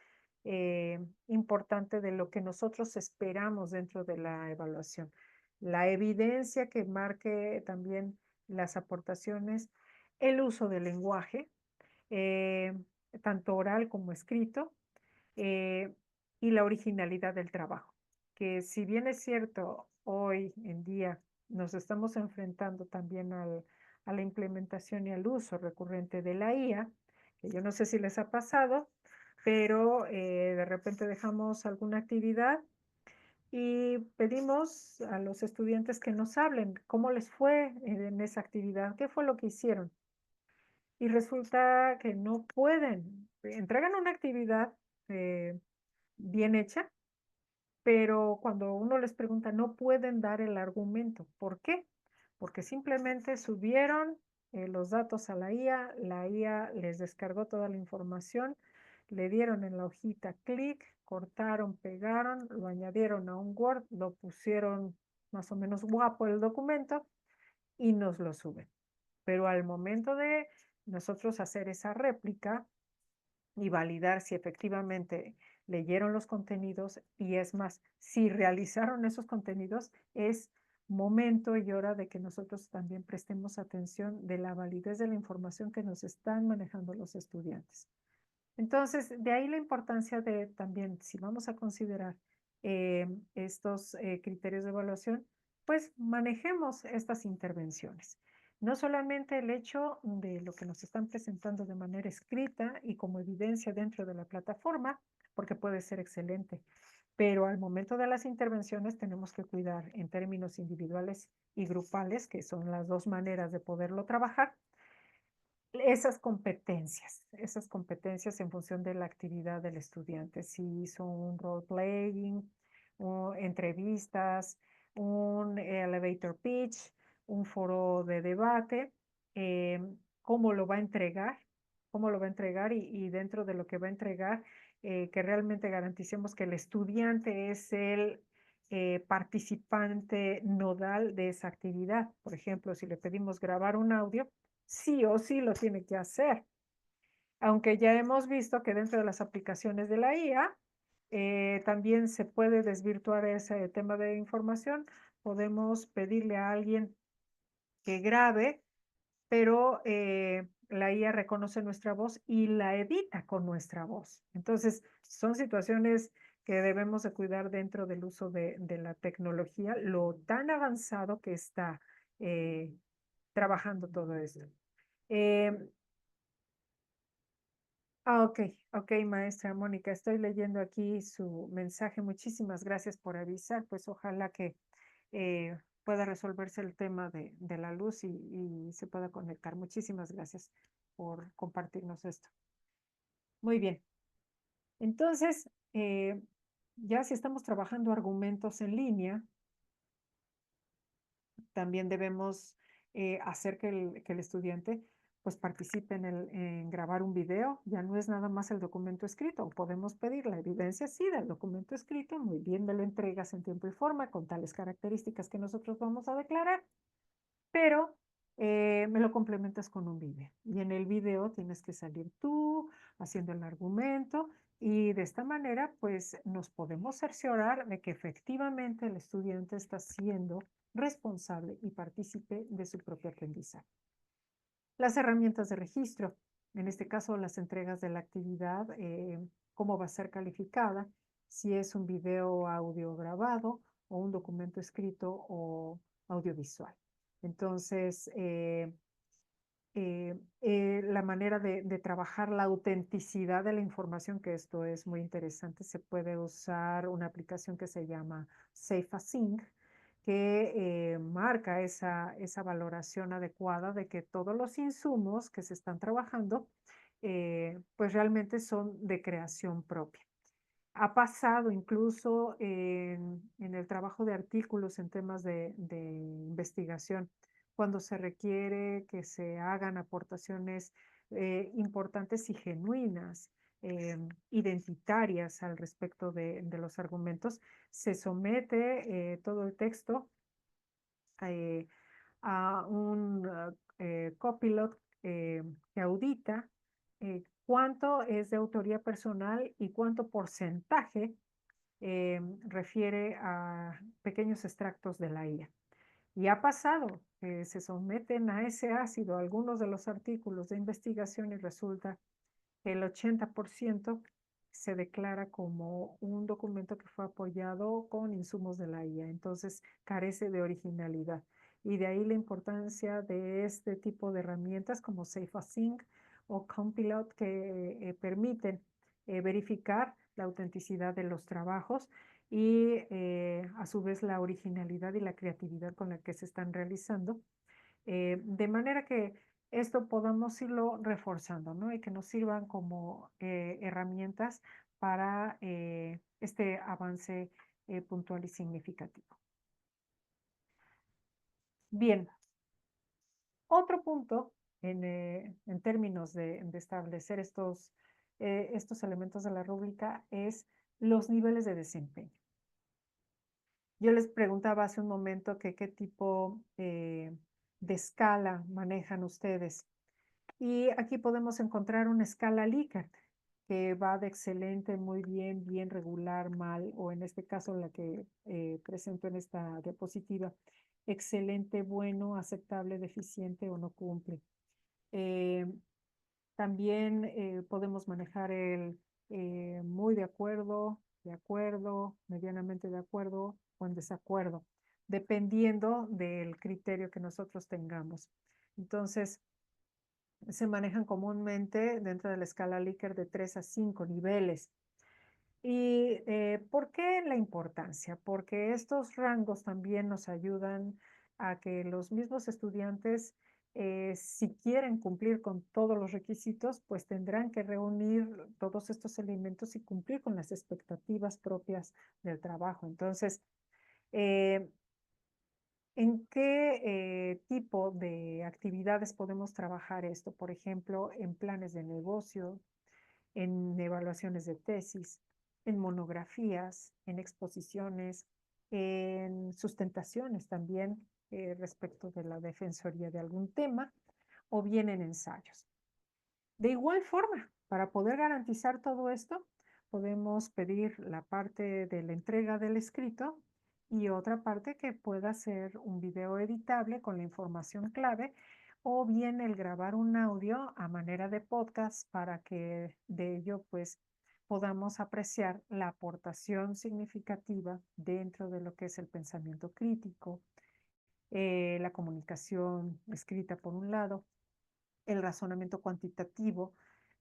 Speaker 6: importante de lo que nosotros esperamos dentro de la evaluación. La evidencia que marque también las aportaciones, el uso del lenguaje, tanto oral como escrito, y la originalidad del trabajo. Que si bien es cierto, hoy en día nos estamos enfrentando también a la implementación y al uso recurrente de la IA, que yo no sé si les ha pasado, pero de repente dejamos alguna actividad y pedimos a los estudiantes que nos hablen cómo les fue en esa actividad, qué fue lo que hicieron. Y resulta que no pueden, entregan una actividad bien hecha, pero cuando uno les pregunta no pueden dar el argumento. ¿Por qué? Porque simplemente subieron los datos a la IA les descargó toda la información, le dieron en la hojita clic, cortaron, pegaron, lo añadieron a un Word, lo pusieron más o menos guapo el documento y nos lo suben. Pero al momento de nosotros hacer esa réplica, y validar si efectivamente leyeron los contenidos y es más, si realizaron esos contenidos, es momento y hora de que nosotros también prestemos atención de la validez de la información que nos están manejando los estudiantes. Entonces, de ahí la importancia de también, si vamos a considerar estos criterios de evaluación, pues manejemos estas intervenciones. No solamente el hecho de lo que nos están presentando de manera escrita y como evidencia dentro de la plataforma, porque puede ser excelente, pero al momento de las intervenciones tenemos que cuidar en términos individuales y grupales, que son las dos maneras de poderlo trabajar, esas competencias en función de la actividad del estudiante. Si hizo un role-playing, entrevistas, un elevator pitch, un foro de debate, cómo lo va a entregar, y dentro de lo que va a entregar, que realmente garanticemos que el estudiante es el participante nodal de esa actividad. Por ejemplo, si le pedimos grabar un audio, sí o sí lo tiene que hacer. Aunque ya hemos visto que dentro de las aplicaciones de la IA también se puede desvirtuar ese tema de información. Podemos pedirle a alguien que grabe, pero la IA reconoce nuestra voz y la edita con nuestra voz. Entonces, son situaciones que debemos de cuidar dentro del uso de la tecnología, lo tan avanzado que está trabajando todo esto. Ok, maestra Mónica, estoy leyendo aquí su mensaje. Muchísimas gracias por avisar. Pues ojalá que pueda resolverse el tema de la luz y se pueda conectar. Muchísimas gracias por compartirnos esto. Muy bien. Entonces, ya si estamos trabajando argumentos en línea, también debemos hacer que el estudiante pues participe en grabar un video. Ya no es nada más el documento escrito. Podemos pedir la evidencia, sí, del documento escrito. Muy bien, me lo entregas en tiempo y forma con tales características que nosotros vamos a declarar, pero me lo complementas con un video. Y en el video tienes que salir tú haciendo el argumento y de esta manera pues nos podemos cerciorar de que efectivamente el estudiante está siendo responsable y partícipe de su propio aprendizaje. Las herramientas de registro, en este caso las entregas de la actividad, cómo va a ser calificada, si es un video audio grabado o un documento escrito o audiovisual. Entonces, la manera de trabajar la autenticidad de la información, que esto es muy interesante, se puede usar una aplicación que se llama SafeAsync, que marca esa valoración adecuada de que todos los insumos que se están trabajando, pues realmente son de creación propia. Ha pasado incluso en el trabajo de artículos en temas de investigación, cuando se requiere que se hagan aportaciones importantes y genuinas, identitarias al respecto de los argumentos, se somete todo el texto a un copilot que audita cuánto es de autoría personal y cuánto porcentaje refiere a pequeños extractos de la IA. Y ha pasado que se someten a ese ácido algunos de los artículos de investigación y resulta que el 80% se declara como un documento que fue apoyado con insumos de la IA. Entonces carece de originalidad. Y de ahí la importancia de este tipo de herramientas como SafeAsync o Compilot que permiten verificar la autenticidad de los trabajos y a su vez la originalidad y la creatividad con la que se están realizando. De manera que esto podamos irlo reforzando, ¿no? Y que nos sirvan como herramientas para este avance puntual y significativo. Bien, otro punto en términos de establecer estos elementos de la rúbrica es los niveles de desempeño. Yo les preguntaba hace un momento que qué tipo de escala manejan ustedes. Y aquí podemos encontrar una escala Likert, que va de excelente, muy bien, bien, regular, mal, o en este caso la que presento en esta diapositiva, excelente, bueno, aceptable, deficiente o no cumple. También podemos manejar el muy de acuerdo, medianamente de acuerdo o en desacuerdo, dependiendo del criterio que nosotros tengamos. Entonces, se manejan comúnmente dentro de la escala Likert de 3 a 5 niveles. ¿Y por qué la importancia? Porque estos rangos también nos ayudan a que los mismos estudiantes, si quieren cumplir con todos los requisitos, pues tendrán que reunir todos estos elementos y cumplir con las expectativas propias del trabajo. Entonces, ¿en qué tipo de actividades podemos trabajar esto? Por ejemplo, en planes de negocio, en evaluaciones de tesis, en monografías, en exposiciones, en sustentaciones también respecto de la defensoría de algún tema, o bien en ensayos. De igual forma, para poder garantizar todo esto, podemos pedir la parte de la entrega del escrito y otra parte que pueda ser un video editable con la información clave o bien el grabar un audio a manera de podcast para que de ello pues podamos apreciar la aportación significativa dentro de lo que es el pensamiento crítico, la comunicación escrita por un lado, el razonamiento cuantitativo,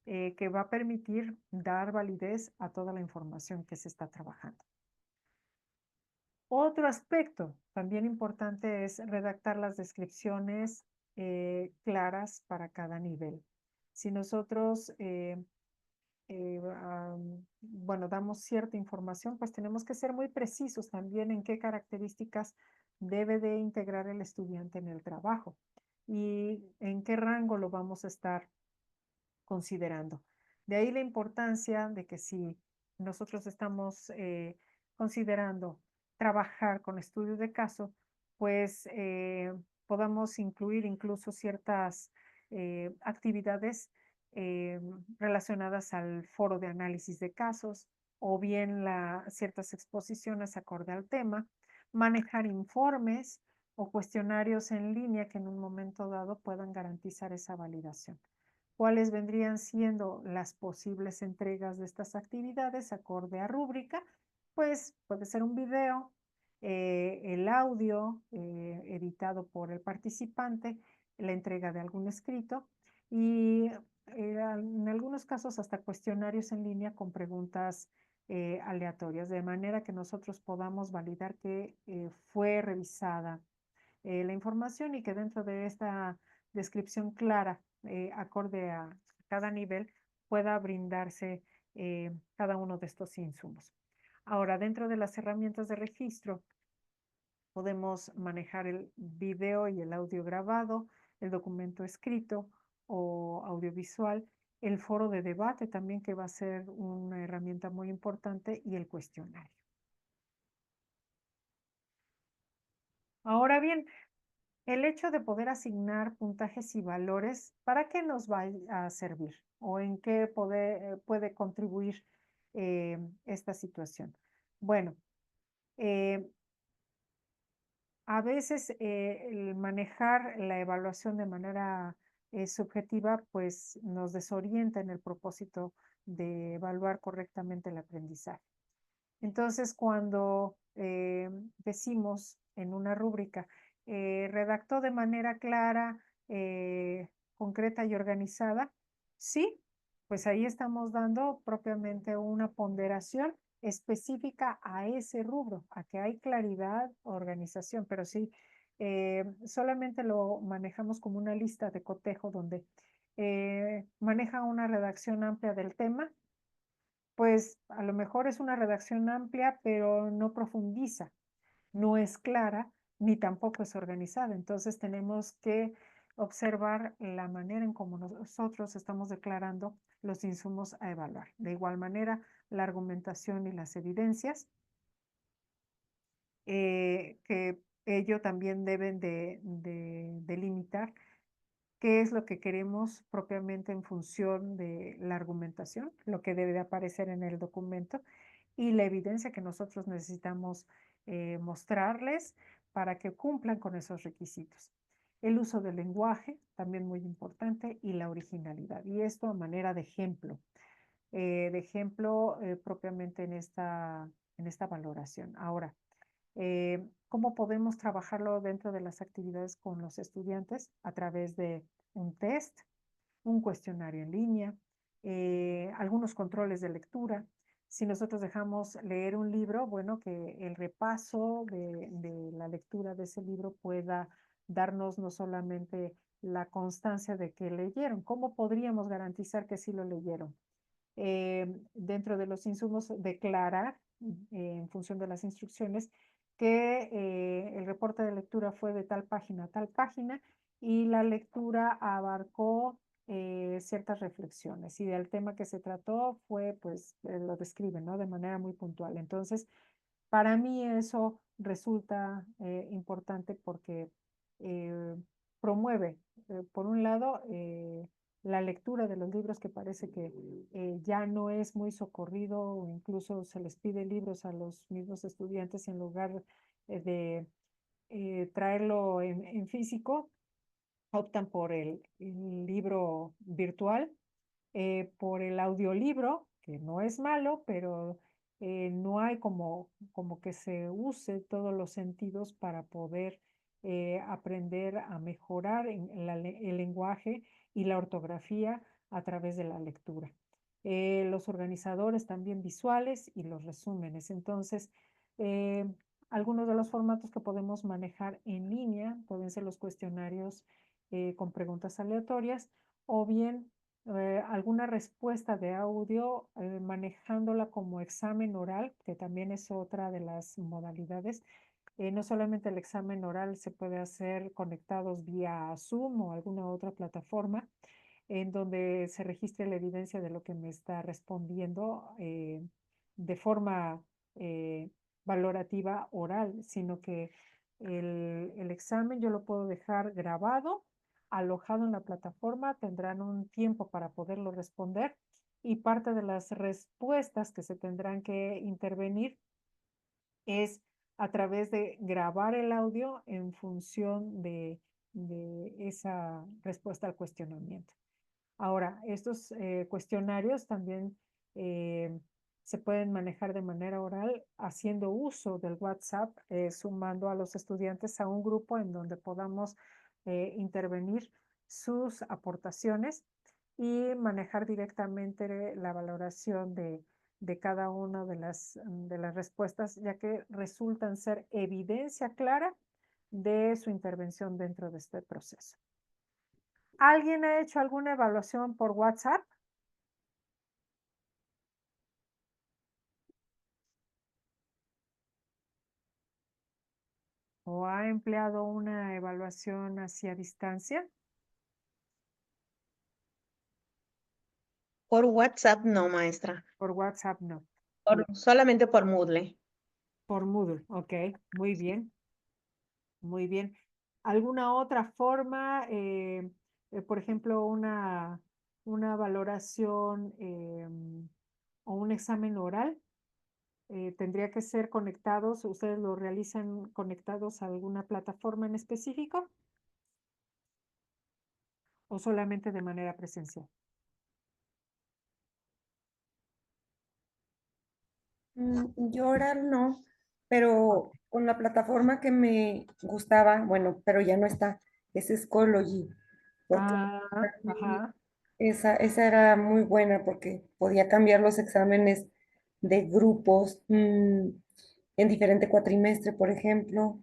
Speaker 6: que va a permitir dar validez a toda la información que se está trabajando. Otro aspecto también importante es redactar las descripciones claras para cada nivel. Si nosotros, bueno, damos cierta información, pues tenemos que ser muy precisos también en qué características debe de integrar el estudiante en el trabajo y en qué rango lo vamos a estar considerando. De ahí la importancia de que si nosotros estamos considerando trabajar con estudios de caso, pues podamos incluir incluso ciertas actividades relacionadas al foro de análisis de casos o bien ciertas exposiciones acorde al tema, manejar informes o cuestionarios en línea que en un momento dado puedan garantizar esa validación. ¿Cuáles vendrían siendo las posibles entregas de estas actividades acorde a rúbrica? Pues puede ser un video, el audio editado por el participante, la entrega de algún escrito y en algunos casos hasta cuestionarios en línea con preguntas aleatorias, de manera que nosotros podamos validar que fue revisada la información y que dentro de esta descripción clara, acorde a cada nivel, pueda brindarse cada uno de estos insumos. Ahora, dentro de las herramientas de registro, podemos manejar el video y el audio grabado, el documento escrito o audiovisual, el foro de debate también, que va a ser una herramienta muy importante, y el cuestionario. Ahora bien, el hecho de poder asignar puntajes y valores, ¿para qué nos va a servir? ¿O en qué puede contribuir esta situación? Bueno, a veces el manejar la evaluación de manera subjetiva, pues nos desorienta en el propósito de evaluar correctamente el aprendizaje. Entonces, cuando decimos en una rúbrica, redactó de manera clara, concreta y organizada, sí, pues ahí estamos dando propiamente una ponderación específica a ese rubro, a que hay claridad, organización, pero sí, solamente lo manejamos como una lista de cotejo donde maneja una redacción amplia del tema, pues a lo mejor es una redacción amplia, pero no profundiza, no es clara, ni tampoco es organizada. Entonces tenemos que observar la manera en cómo nosotros estamos declarando los insumos a evaluar. De igual manera, la argumentación y las evidencias, que ello también deben de delimitar qué es lo que queremos propiamente en función de la argumentación, lo que debe de aparecer en el documento y la evidencia que nosotros necesitamos mostrarles para que cumplan con esos requisitos. El uso del lenguaje, también muy importante, y la originalidad. Y esto a manera de ejemplo propiamente en esta valoración. Ahora, ¿cómo podemos trabajarlo dentro de las actividades con los estudiantes? A través de un test, un cuestionario en línea, algunos controles de lectura. Si nosotros dejamos leer un libro, bueno, que el repaso de la lectura de ese libro pueda darnos no solamente la constancia de que leyeron, ¿cómo podríamos garantizar que sí lo leyeron? Dentro de los insumos, declarar en función de las instrucciones que el reporte de lectura fue de tal página a tal página y la lectura abarcó ciertas reflexiones y del tema que se trató fue, pues, lo describen, ¿no? De manera muy puntual. Entonces, para mí eso resulta importante porque promueve, por un lado, la lectura de los libros que parece que ya no es muy socorrido o incluso se les pide libros a los mismos estudiantes en lugar de traerlo en físico, optan por el libro virtual, por el audiolibro, que no es malo, pero no hay como que se use todos los sentidos para poder aprender a mejorar el lenguaje y la ortografía a través de la lectura. Los organizadores también visuales y los resúmenes. Entonces, algunos de los formatos que podemos manejar en línea pueden ser los cuestionarios con preguntas aleatorias o bien alguna respuesta de audio manejándola como examen oral, que también es otra de las modalidades. No solamente el examen oral se puede hacer conectados vía Zoom o alguna otra plataforma en donde se registre la evidencia de lo que me está respondiendo de forma valorativa oral, sino que el examen yo lo puedo dejar grabado, alojado en la plataforma, tendrán un tiempo para poderlo responder y parte de las respuestas que se tendrán que intervenir es a través de grabar el audio en función de esa respuesta al cuestionamiento. Ahora, estos cuestionarios también se pueden manejar de manera oral haciendo uso del WhatsApp, sumando a los estudiantes a un grupo en donde podamos intervenir sus aportaciones y manejar directamente la valoración de cada una de las respuestas, ya que resultan ser evidencia clara de su intervención dentro de este proceso. ¿Alguien ha hecho alguna evaluación por WhatsApp? ¿O ha empleado una evaluación hacia distancia?
Speaker 4: Por WhatsApp no, maestra.
Speaker 6: Por WhatsApp no.
Speaker 4: Solamente por Moodle.
Speaker 6: Por Moodle, ok, muy bien. Muy bien. ¿Alguna otra forma, por ejemplo, una valoración o un examen oral? ¿Tendría que ser conectados? ¿Ustedes lo realizan conectados a alguna plataforma en específico? ¿O solamente de manera presencial?
Speaker 10: Yo oral no, pero con la plataforma que me gustaba, bueno, pero ya no está, es Schoology, porque
Speaker 6: Ajá.
Speaker 10: esa era muy buena porque podía cambiar los exámenes de grupos en diferente cuatrimestre, por ejemplo,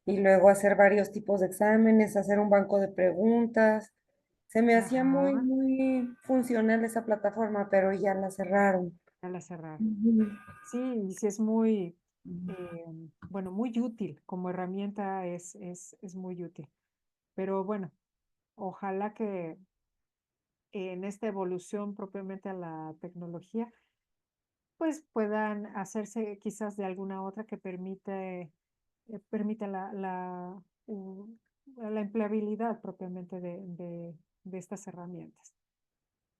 Speaker 10: y luego hacer varios tipos de exámenes, hacer un banco de preguntas. Se me hacía muy,
Speaker 6: Ajá.
Speaker 10: muy funcional esa plataforma, pero ya la cerraron.
Speaker 6: Ya la cerraron.
Speaker 10: Ujú.
Speaker 6: Sí, y sí es muy, bueno, muy útil. Como herramienta es muy útil. Pero bueno, ojalá que en esta evolución propiamente a la tecnología, pues puedan hacerse quizás de alguna otra que permita la empleabilidad propiamente de estas herramientas.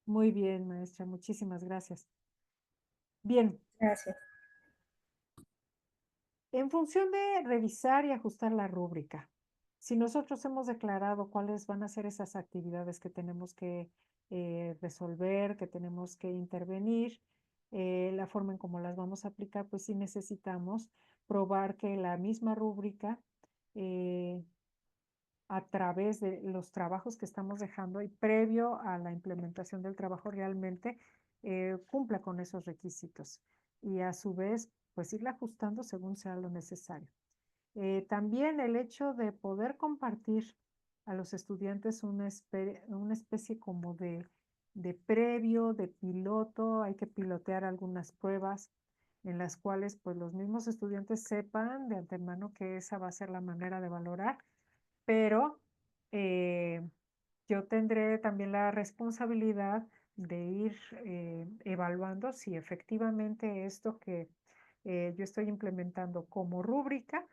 Speaker 6: Muy bien, maestra, muchísimas gracias. Bien,
Speaker 10: Gracias.
Speaker 6: en función de revisar y ajustar la rúbrica, si nosotros hemos declarado cuáles van a ser esas actividades que tenemos que resolver, que tenemos que intervenir, la forma en cómo las vamos a aplicar, pues sí necesitamos probar que la misma rúbrica, a través de los trabajos que estamos dejando y previo a la implementación del trabajo realmente cumpla con esos requisitos y a su vez pues irla ajustando según sea lo necesario. También el hecho de poder compartir a los estudiantes una especie como de previo, de piloto, hay que pilotear algunas pruebas en las cuales pues los mismos estudiantes sepan de antemano que esa va a ser la manera de valorar, pero yo tendré también la responsabilidad de ir evaluando si efectivamente esto que yo estoy implementando como rúbrica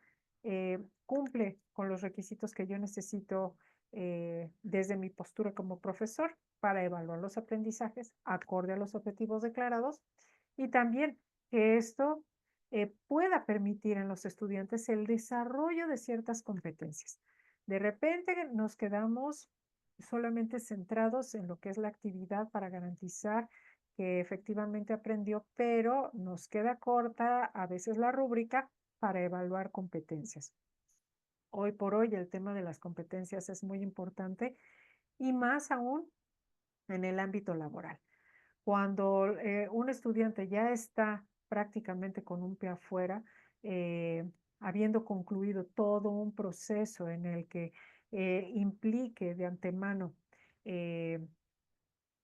Speaker 6: cumple con los requisitos que yo necesito desde mi postura como profesor para evaluar los aprendizajes acorde a los objetivos declarados y también que esto pueda permitir en los estudiantes el desarrollo de ciertas competencias. De repente nos quedamos solamente centrados en lo que es la actividad para garantizar que efectivamente aprendió, pero nos queda corta a veces la rúbrica para evaluar competencias. Hoy por hoy el tema de las competencias es muy importante y más aún en el ámbito laboral. Cuando un estudiante ya está prácticamente con un pie afuera, habiendo concluido todo un proceso en el que implique de antemano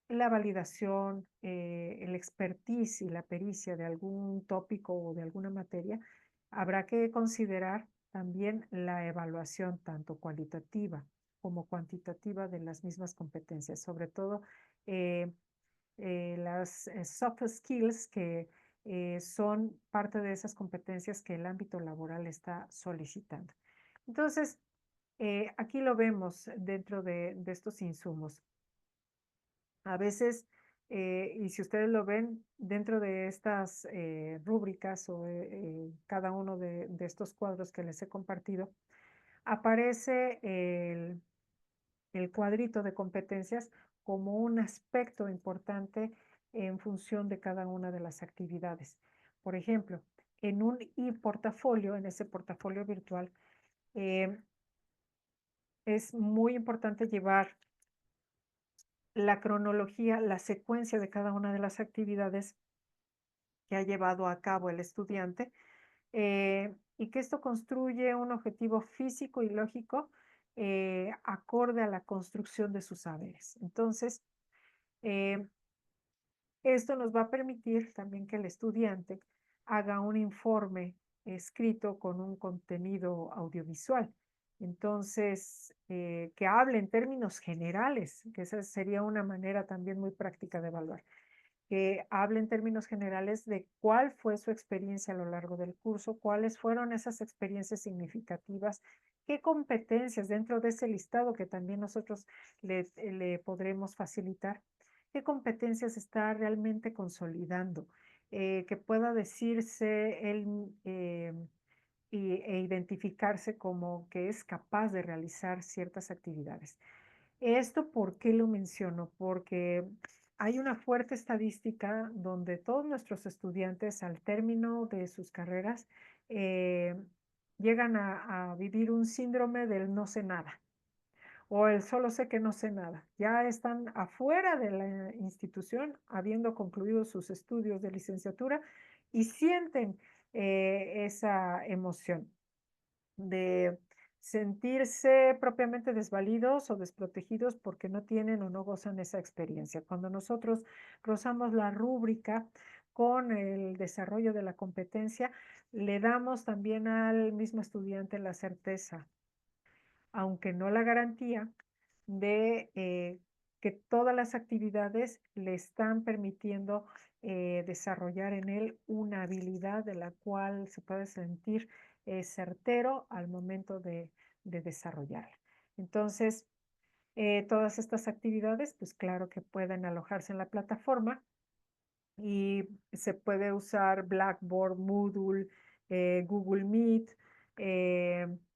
Speaker 6: la validación, el expertise y la pericia de algún tópico o de alguna materia, habrá que considerar también la evaluación tanto cualitativa como cuantitativa de las mismas competencias, sobre todo las soft skills que son parte de esas competencias que el ámbito laboral está solicitando. Entonces, aquí lo vemos dentro de estos insumos. A veces, y si ustedes lo ven, dentro de estas rúbricas o cada uno de estos cuadros que les he compartido, aparece el cuadrito de competencias como un aspecto importante en función de cada una de las actividades. Por ejemplo, en un e-portafolio, en ese portafolio virtual, es muy importante llevar la cronología, la secuencia de cada una de las actividades que ha llevado a cabo el estudiante y que esto construye un objetivo físico y lógico acorde a la construcción de sus saberes. Entonces, esto nos va a permitir también que el estudiante haga un informe escrito con un contenido audiovisual. Entonces, que hable en términos generales, que esa sería una manera también muy práctica de evaluar. Que hable en términos generales de cuál fue su experiencia a lo largo del curso, cuáles fueron esas experiencias significativas, qué competencias dentro de ese listado que también nosotros le podremos facilitar, qué competencias está realmente consolidando, que pueda decirse él e identificarse como que es capaz de realizar ciertas actividades. ¿Esto por qué lo menciono? Porque hay una fuerte estadística donde todos nuestros estudiantes al término de sus carreras llegan a vivir un síndrome del no sé nada o el solo sé que no sé nada. Ya están afuera de la institución habiendo concluido sus estudios de licenciatura y sienten esa emoción de sentirse propiamente desvalidos o desprotegidos porque no tienen o no gozan esa experiencia. Cuando nosotros rozamos la rúbrica con el desarrollo de la competencia, le damos también al mismo estudiante la certeza, aunque no la garantía, de que todas las actividades le están permitiendo desarrollar en él una habilidad de la cual se puede sentir certero al momento de desarrollarla. Entonces, todas estas actividades, pues claro que pueden alojarse en la plataforma y se puede usar Blackboard, Moodle, Google Meet,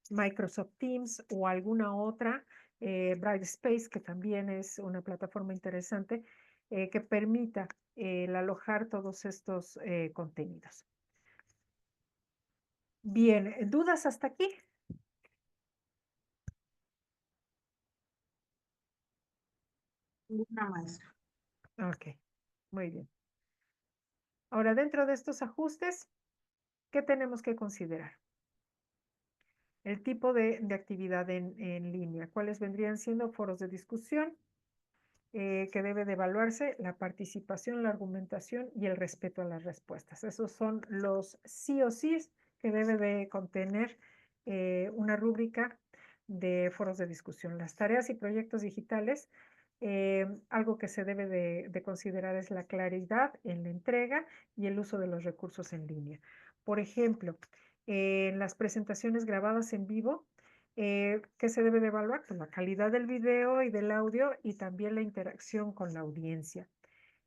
Speaker 6: Microsoft Teams o alguna otra, Brightspace, que también es una plataforma interesante, que permita el alojar todos estos contenidos. Bien, ¿dudas hasta aquí?
Speaker 3: Una maestra.
Speaker 6: Ok, muy bien. Ahora, dentro de estos ajustes, ¿qué tenemos que considerar? El tipo de actividad en línea. ¿Cuáles vendrían siendo foros de discusión? Que debe de evaluarse la participación, la argumentación y el respeto a las respuestas. Esos son los sí o sí que debe de contener una rúbrica de foros de discusión. Las tareas y proyectos digitales, algo que se debe de considerar es la claridad en la entrega y el uso de los recursos en línea. Por ejemplo, en las presentaciones grabadas en vivo, ¿qué se debe de evaluar? Pues la calidad del video y del audio y también la interacción con la audiencia.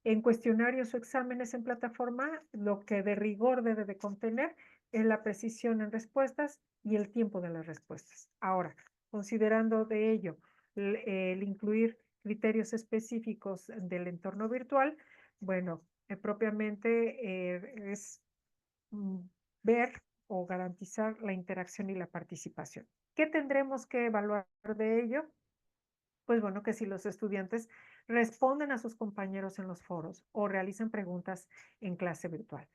Speaker 6: En cuestionarios o exámenes en plataforma, lo que de rigor debe de contener es la precisión en respuestas y el tiempo de las respuestas. Ahora, considerando de ello el incluir criterios específicos del entorno virtual, bueno, propiamente es ver o garantizar la interacción y la participación. ¿Qué tendremos que evaluar de ello? Pues bueno, que si los estudiantes responden a sus compañeros en los foros o realizan preguntas en clase virtual.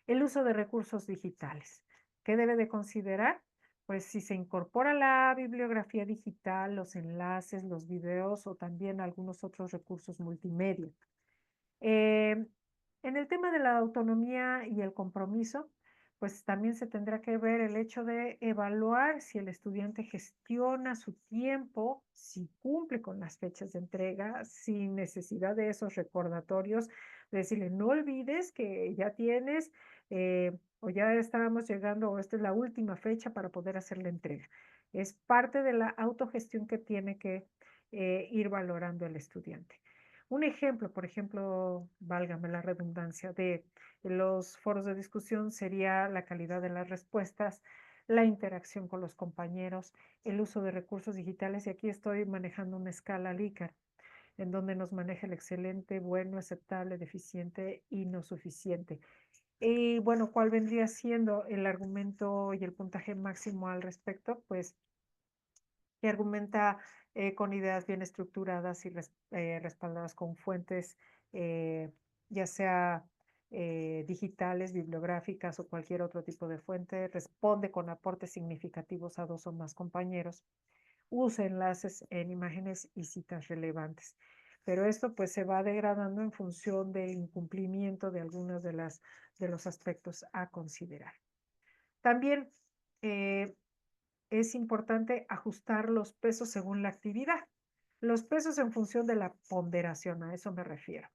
Speaker 6: El uso de recursos digitales. ¿Qué debe de considerar? Pues si se incorpora la bibliografía digital, los enlaces, los videos o también algunos otros recursos multimedia. En el tema de la autonomía y el compromiso, pues también se tendrá que ver el hecho de evaluar si el estudiante gestiona su tiempo, si cumple con las fechas de entrega, sin necesidad de esos recordatorios, decirle, no olvides que ya tienes o ya estábamos llegando o esta es la última fecha para poder hacer la entrega. Es parte de la autogestión que tiene que ir valorando el estudiante. Un ejemplo, por ejemplo, válgame la redundancia, de los foros de discusión sería la calidad de las respuestas, la interacción con los compañeros, el uso de recursos digitales, y aquí estoy manejando una escala Likert, en donde nos maneja el excelente, bueno, aceptable, deficiente y no suficiente. Y bueno, ¿cuál vendría siendo el argumento y el puntaje máximo al respecto? Pues que argumenta con ideas bien estructuradas y respaldadas con fuentes, ya sea digitales, bibliográficas o cualquier otro tipo de fuente, responde con aportes significativos a dos o más compañeros, usa enlaces en imágenes y citas relevantes. Pero esto pues se va degradando en función del incumplimiento de algunos de los aspectos a considerar. También es importante ajustar los pesos según la actividad. Los pesos en función de la ponderación, a eso me refiero.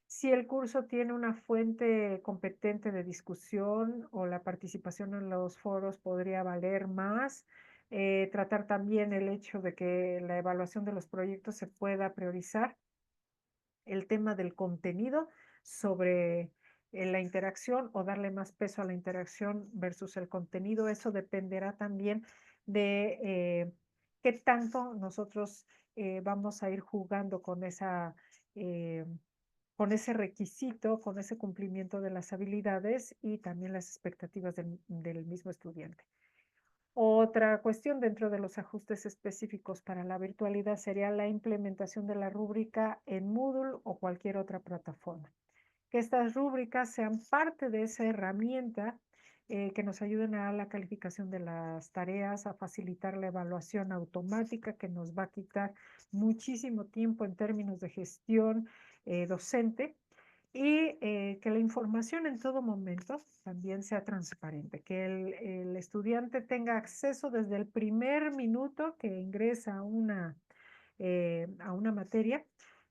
Speaker 6: Si el curso tiene una fuente competente de discusión o la participación en los foros podría valer más, tratar también el hecho de que la evaluación de los proyectos se pueda priorizar el tema del contenido sobre la interacción o darle más peso a la interacción versus el contenido. Eso dependerá también de qué tanto nosotros vamos a ir jugando con con ese requisito, con ese cumplimiento de las habilidades y también las expectativas del mismo estudiante. Otra cuestión dentro de los ajustes específicos para la virtualidad sería la implementación de la rúbrica en Moodle o cualquier otra plataforma. Que estas rúbricas sean parte de esa herramienta que nos ayuden a la calificación de las tareas, a facilitar la evaluación automática que nos va a quitar muchísimo tiempo en términos de gestión docente y que la información en todo momento también sea transparente, que el estudiante tenga acceso desde el primer minuto que ingresa a una materia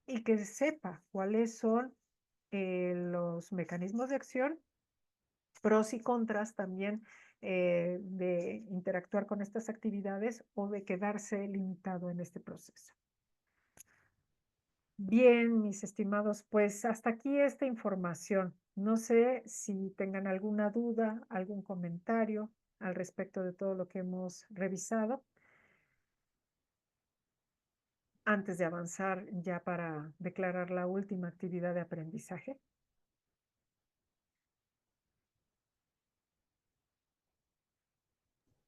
Speaker 6: y que sepa cuáles son los mecanismos de acción, pros y contras también de interactuar con estas actividades o de quedarse limitado en este proceso. Bien, mis estimados, pues hasta aquí esta información. No sé si tengan alguna duda, algún comentario al respecto de todo lo que hemos revisado antes de avanzar ya para declarar la última actividad de aprendizaje.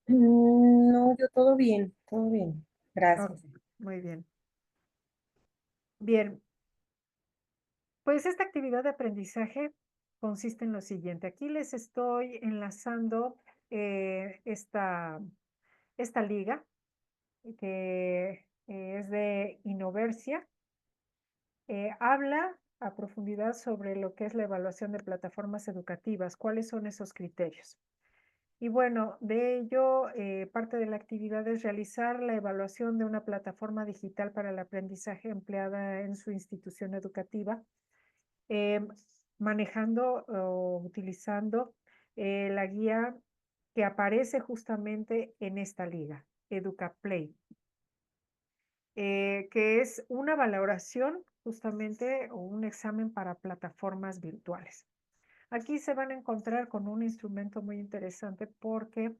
Speaker 10: No, yo todo bien, todo bien. Gracias.
Speaker 6: Ok, muy bien. Bien, pues esta actividad de aprendizaje consiste en lo siguiente. Aquí les estoy enlazando esta liga que es de Innoversia. Habla a profundidad sobre lo que es la evaluación de plataformas educativas, cuáles son esos criterios. Y bueno, de ello, parte de la actividad es realizar la evaluación de una plataforma digital para el aprendizaje empleada en su institución educativa, manejando o utilizando la guía que aparece justamente en esta liga, EducaPlay, que es una valoración justamente o un examen para plataformas virtuales. Aquí se van a encontrar con un instrumento muy interesante porque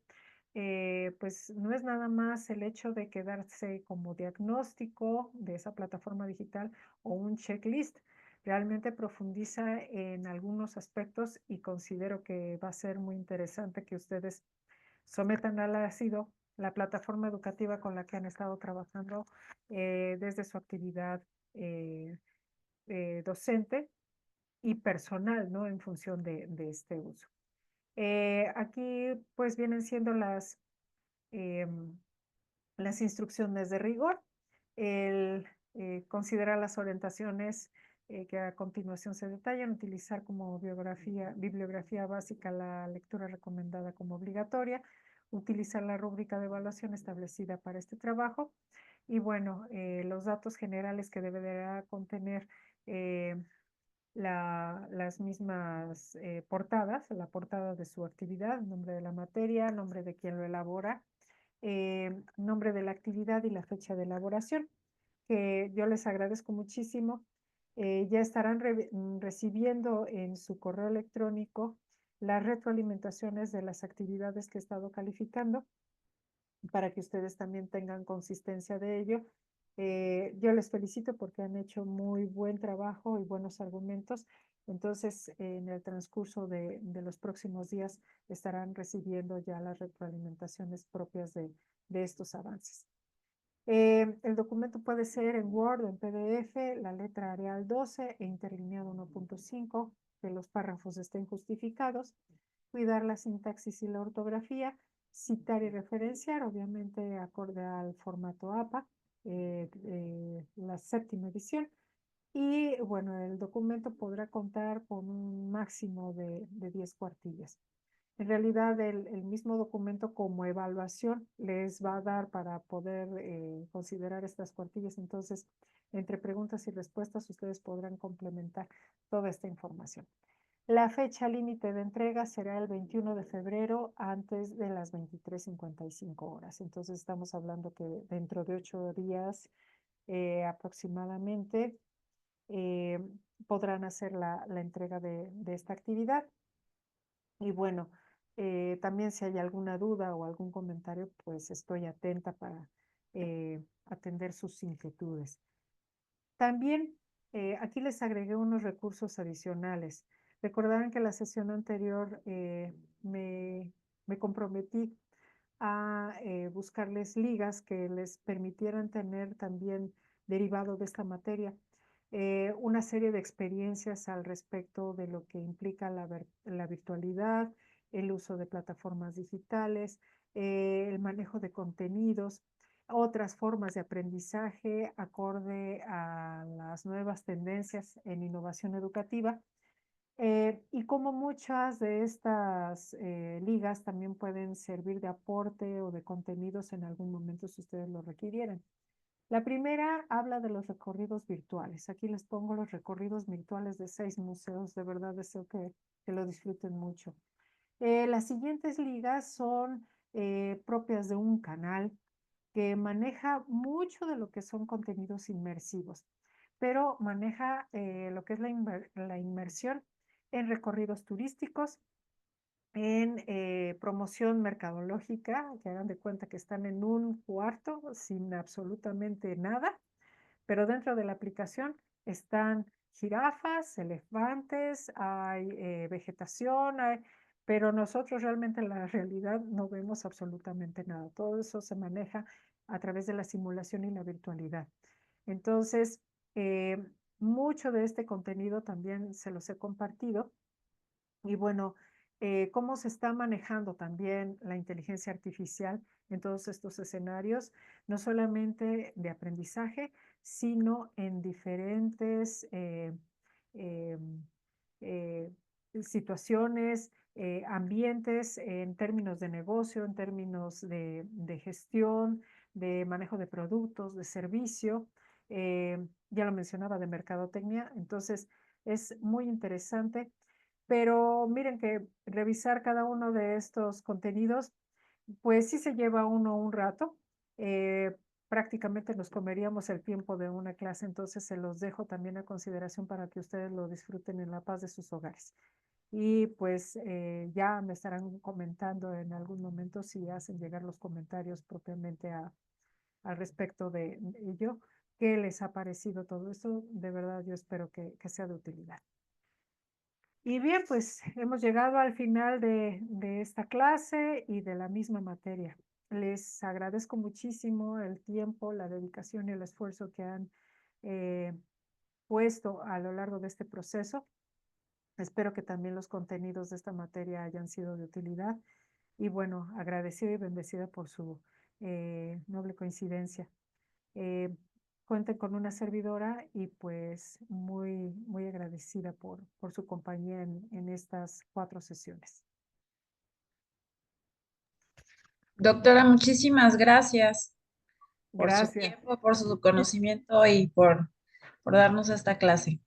Speaker 6: pues no es nada más el hecho de quedarse como diagnóstico de esa plataforma digital o un checklist. Realmente profundiza en algunos aspectos y considero que va a ser muy interesante que ustedes sometan al ácido la plataforma educativa con la que han estado trabajando desde su actividad docente y personal, ¿no? En función de este uso. Aquí pues vienen siendo las instrucciones de rigor, el considerar las orientaciones que a continuación se detallan, utilizar como bibliografía básica la lectura recomendada como obligatoria, utilizar la rúbrica de evaluación establecida para este trabajo y bueno, los datos generales que deberá contener las mismas portadas, la portada de su actividad, nombre de la materia, nombre de quien lo elabora, nombre de la actividad y la fecha de elaboración, que yo les agradezco muchísimo. Ya estarán recibiendo en su correo electrónico las retroalimentaciones de las actividades que he estado calificando para que ustedes también tengan consistencia de ello. Yo les felicito porque han hecho muy buen trabajo y buenos argumentos. Entonces, en el transcurso de los próximos días estarán recibiendo ya las retroalimentaciones propias de estos avances. El documento puede ser en Word o en PDF, la letra Arial 12 e interlineado 1.5, que los párrafos estén justificados, cuidar la sintaxis y la ortografía, citar y referenciar, obviamente acorde al formato APA, la 7ª edición. Y bueno, el documento podrá contar con un máximo de 10 cuartillas. En realidad, el mismo documento como evaluación les va a dar para poder considerar estas cuartillas. Entonces, entre preguntas y respuestas, ustedes podrán complementar toda esta información. La fecha límite de entrega será el 21 de febrero antes de las 23:55 horas. Entonces, estamos hablando que dentro de 8 días aproximadamente podrán hacer la entrega de esta actividad. Y bueno, también si hay alguna duda o algún comentario, pues estoy atenta para atender sus inquietudes. También aquí les agregué unos recursos adicionales. Recordarán que la sesión anterior me comprometí a buscarles ligas que les permitieran tener también derivado de esta materia una serie de experiencias al respecto de lo que implica la virtualidad, el uso de plataformas digitales, el manejo de contenidos, otras formas de aprendizaje acorde a las nuevas tendencias en innovación educativa. Y como muchas de estas ligas también pueden servir de aporte o de contenidos en algún momento si ustedes lo requirieran. La primera habla de los recorridos virtuales. Aquí les pongo los recorridos virtuales de 6 museos. De verdad deseo que lo disfruten mucho. Las siguientes ligas son propias de un canal que maneja mucho de lo que son contenidos inmersivos, pero maneja lo que es la inmersión en recorridos turísticos, en promoción mercadológica, que hagan de cuenta que están en un cuarto sin absolutamente nada, pero dentro de la aplicación están jirafas, elefantes, hay vegetación, pero nosotros realmente en la realidad no vemos absolutamente nada. Todo eso se maneja a través de la simulación y la virtualidad. Entonces, mucho de este contenido también se los he compartido. Y bueno, cómo se está manejando también la inteligencia artificial en todos estos escenarios, no solamente de aprendizaje, sino en diferentes situaciones, ambientes, en términos de negocio, en términos de gestión, de manejo de productos, de servicio. Ya lo mencionaba, de mercadotecnia. Entonces, es muy interesante. Pero miren que revisar cada uno de estos contenidos, pues sí se lleva uno un rato. Prácticamente nos comeríamos el tiempo de una clase, entonces se los dejo también a consideración para que ustedes lo disfruten en la paz de sus hogares. Y pues ya me estarán comentando en algún momento si hacen llegar los comentarios propiamente al respecto de ello. ¿Qué les ha parecido todo esto? De verdad yo espero que sea de utilidad. Y bien, pues hemos llegado al final de esta clase y de la misma materia. Les agradezco muchísimo el tiempo, la dedicación y el esfuerzo que han puesto a lo largo de este proceso. Espero que también los contenidos de esta materia hayan sido de utilidad. Y bueno, agradecida y bendecida por su noble coincidencia. Cuenten con una servidora y pues muy, muy agradecida por su compañía en estas 4 sesiones.
Speaker 1: Doctora, muchísimas gracias por su
Speaker 6: Gracias.
Speaker 1: tiempo, por su conocimiento y por darnos esta clase.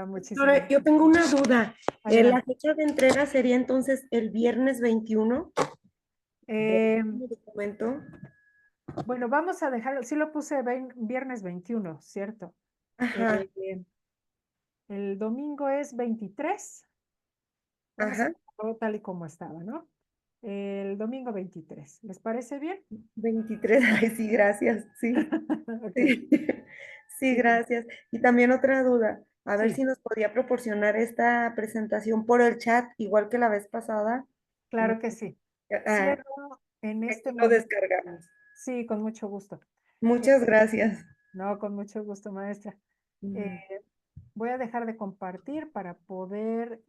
Speaker 6: Muchísimas
Speaker 10: Doctora, yo tengo una duda. La
Speaker 6: Adelante.
Speaker 10: fecha de entrega sería entonces el viernes 21 del documento.
Speaker 6: Bueno, vamos a dejarlo, sí lo puse viernes 21, ¿cierto?
Speaker 10: Ajá,
Speaker 6: El domingo es 23. Vamos a
Speaker 10: ajá,
Speaker 6: dejarlo tal y como estaba, ¿no? El domingo 23. ¿Les parece bien?
Speaker 10: 23. Ay, sí, gracias. Sí,
Speaker 6: Ok.
Speaker 10: sí, sí, gracias. Y también otra duda. A ver
Speaker 6: Sí,
Speaker 10: si nos podía proporcionar esta presentación por el chat, igual que la vez pasada.
Speaker 6: claro que sí.
Speaker 10: Ah,
Speaker 6: Cierro en
Speaker 10: aquí
Speaker 6: este
Speaker 10: lo
Speaker 6: momento.
Speaker 10: descargamos.
Speaker 6: Sí, con mucho gusto.
Speaker 10: Muchas gracias.
Speaker 6: No, con mucho gusto, maestra.
Speaker 10: Mm.
Speaker 6: Voy a dejar de compartir para poder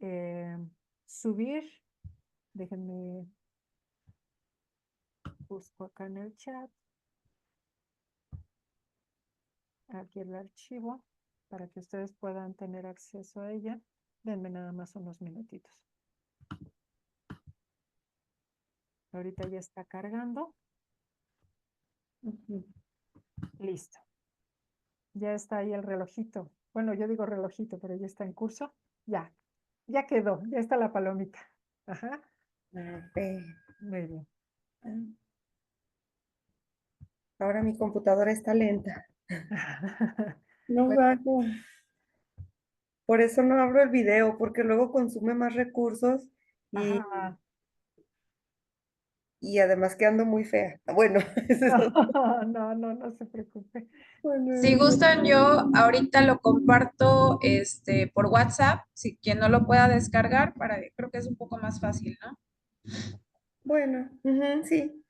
Speaker 6: subir. Déjenme busco acá en el chat. Aquí el archivo para que ustedes puedan tener acceso a ella. Denme nada más unos minutitos. Ahorita ya está cargando. Listo. Ya está ahí el relojito. Bueno, yo digo relojito, pero ya está en curso. Ya quedó, ya está la palomita. Ajá.
Speaker 10: A ver.
Speaker 6: Muy bien.
Speaker 10: Ahora mi computadora está lenta. No
Speaker 6: Bueno,
Speaker 10: bajo. Por eso no abro el video, porque luego consume más recursos y,
Speaker 6: ajá.
Speaker 10: y además quedando muy fea. Bueno, ese es otro.
Speaker 6: No se preocupe.
Speaker 10: Bueno,
Speaker 1: Si gustan, yo ahorita lo comparto por WhatsApp, si quien no lo pueda descargar, creo que es un poco más fácil, ¿no?
Speaker 10: bueno, ujú, sí.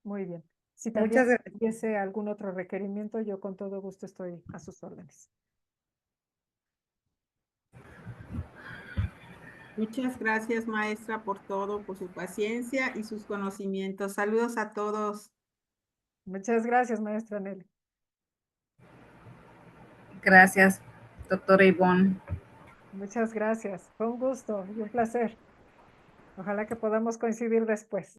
Speaker 6: Muy bien. Si también
Speaker 10: Muchas gracias.
Speaker 6: hubiese algún otro requerimiento, yo con todo gusto estoy a sus órdenes.
Speaker 3: Muchas gracias, maestra, por todo, por su paciencia y sus conocimientos. Saludos a todos.
Speaker 6: Muchas gracias, maestra Nelly.
Speaker 5: Gracias, doctora Ivonne.
Speaker 6: Muchas gracias. Fue un gusto y un placer. Ojalá que podamos coincidir después.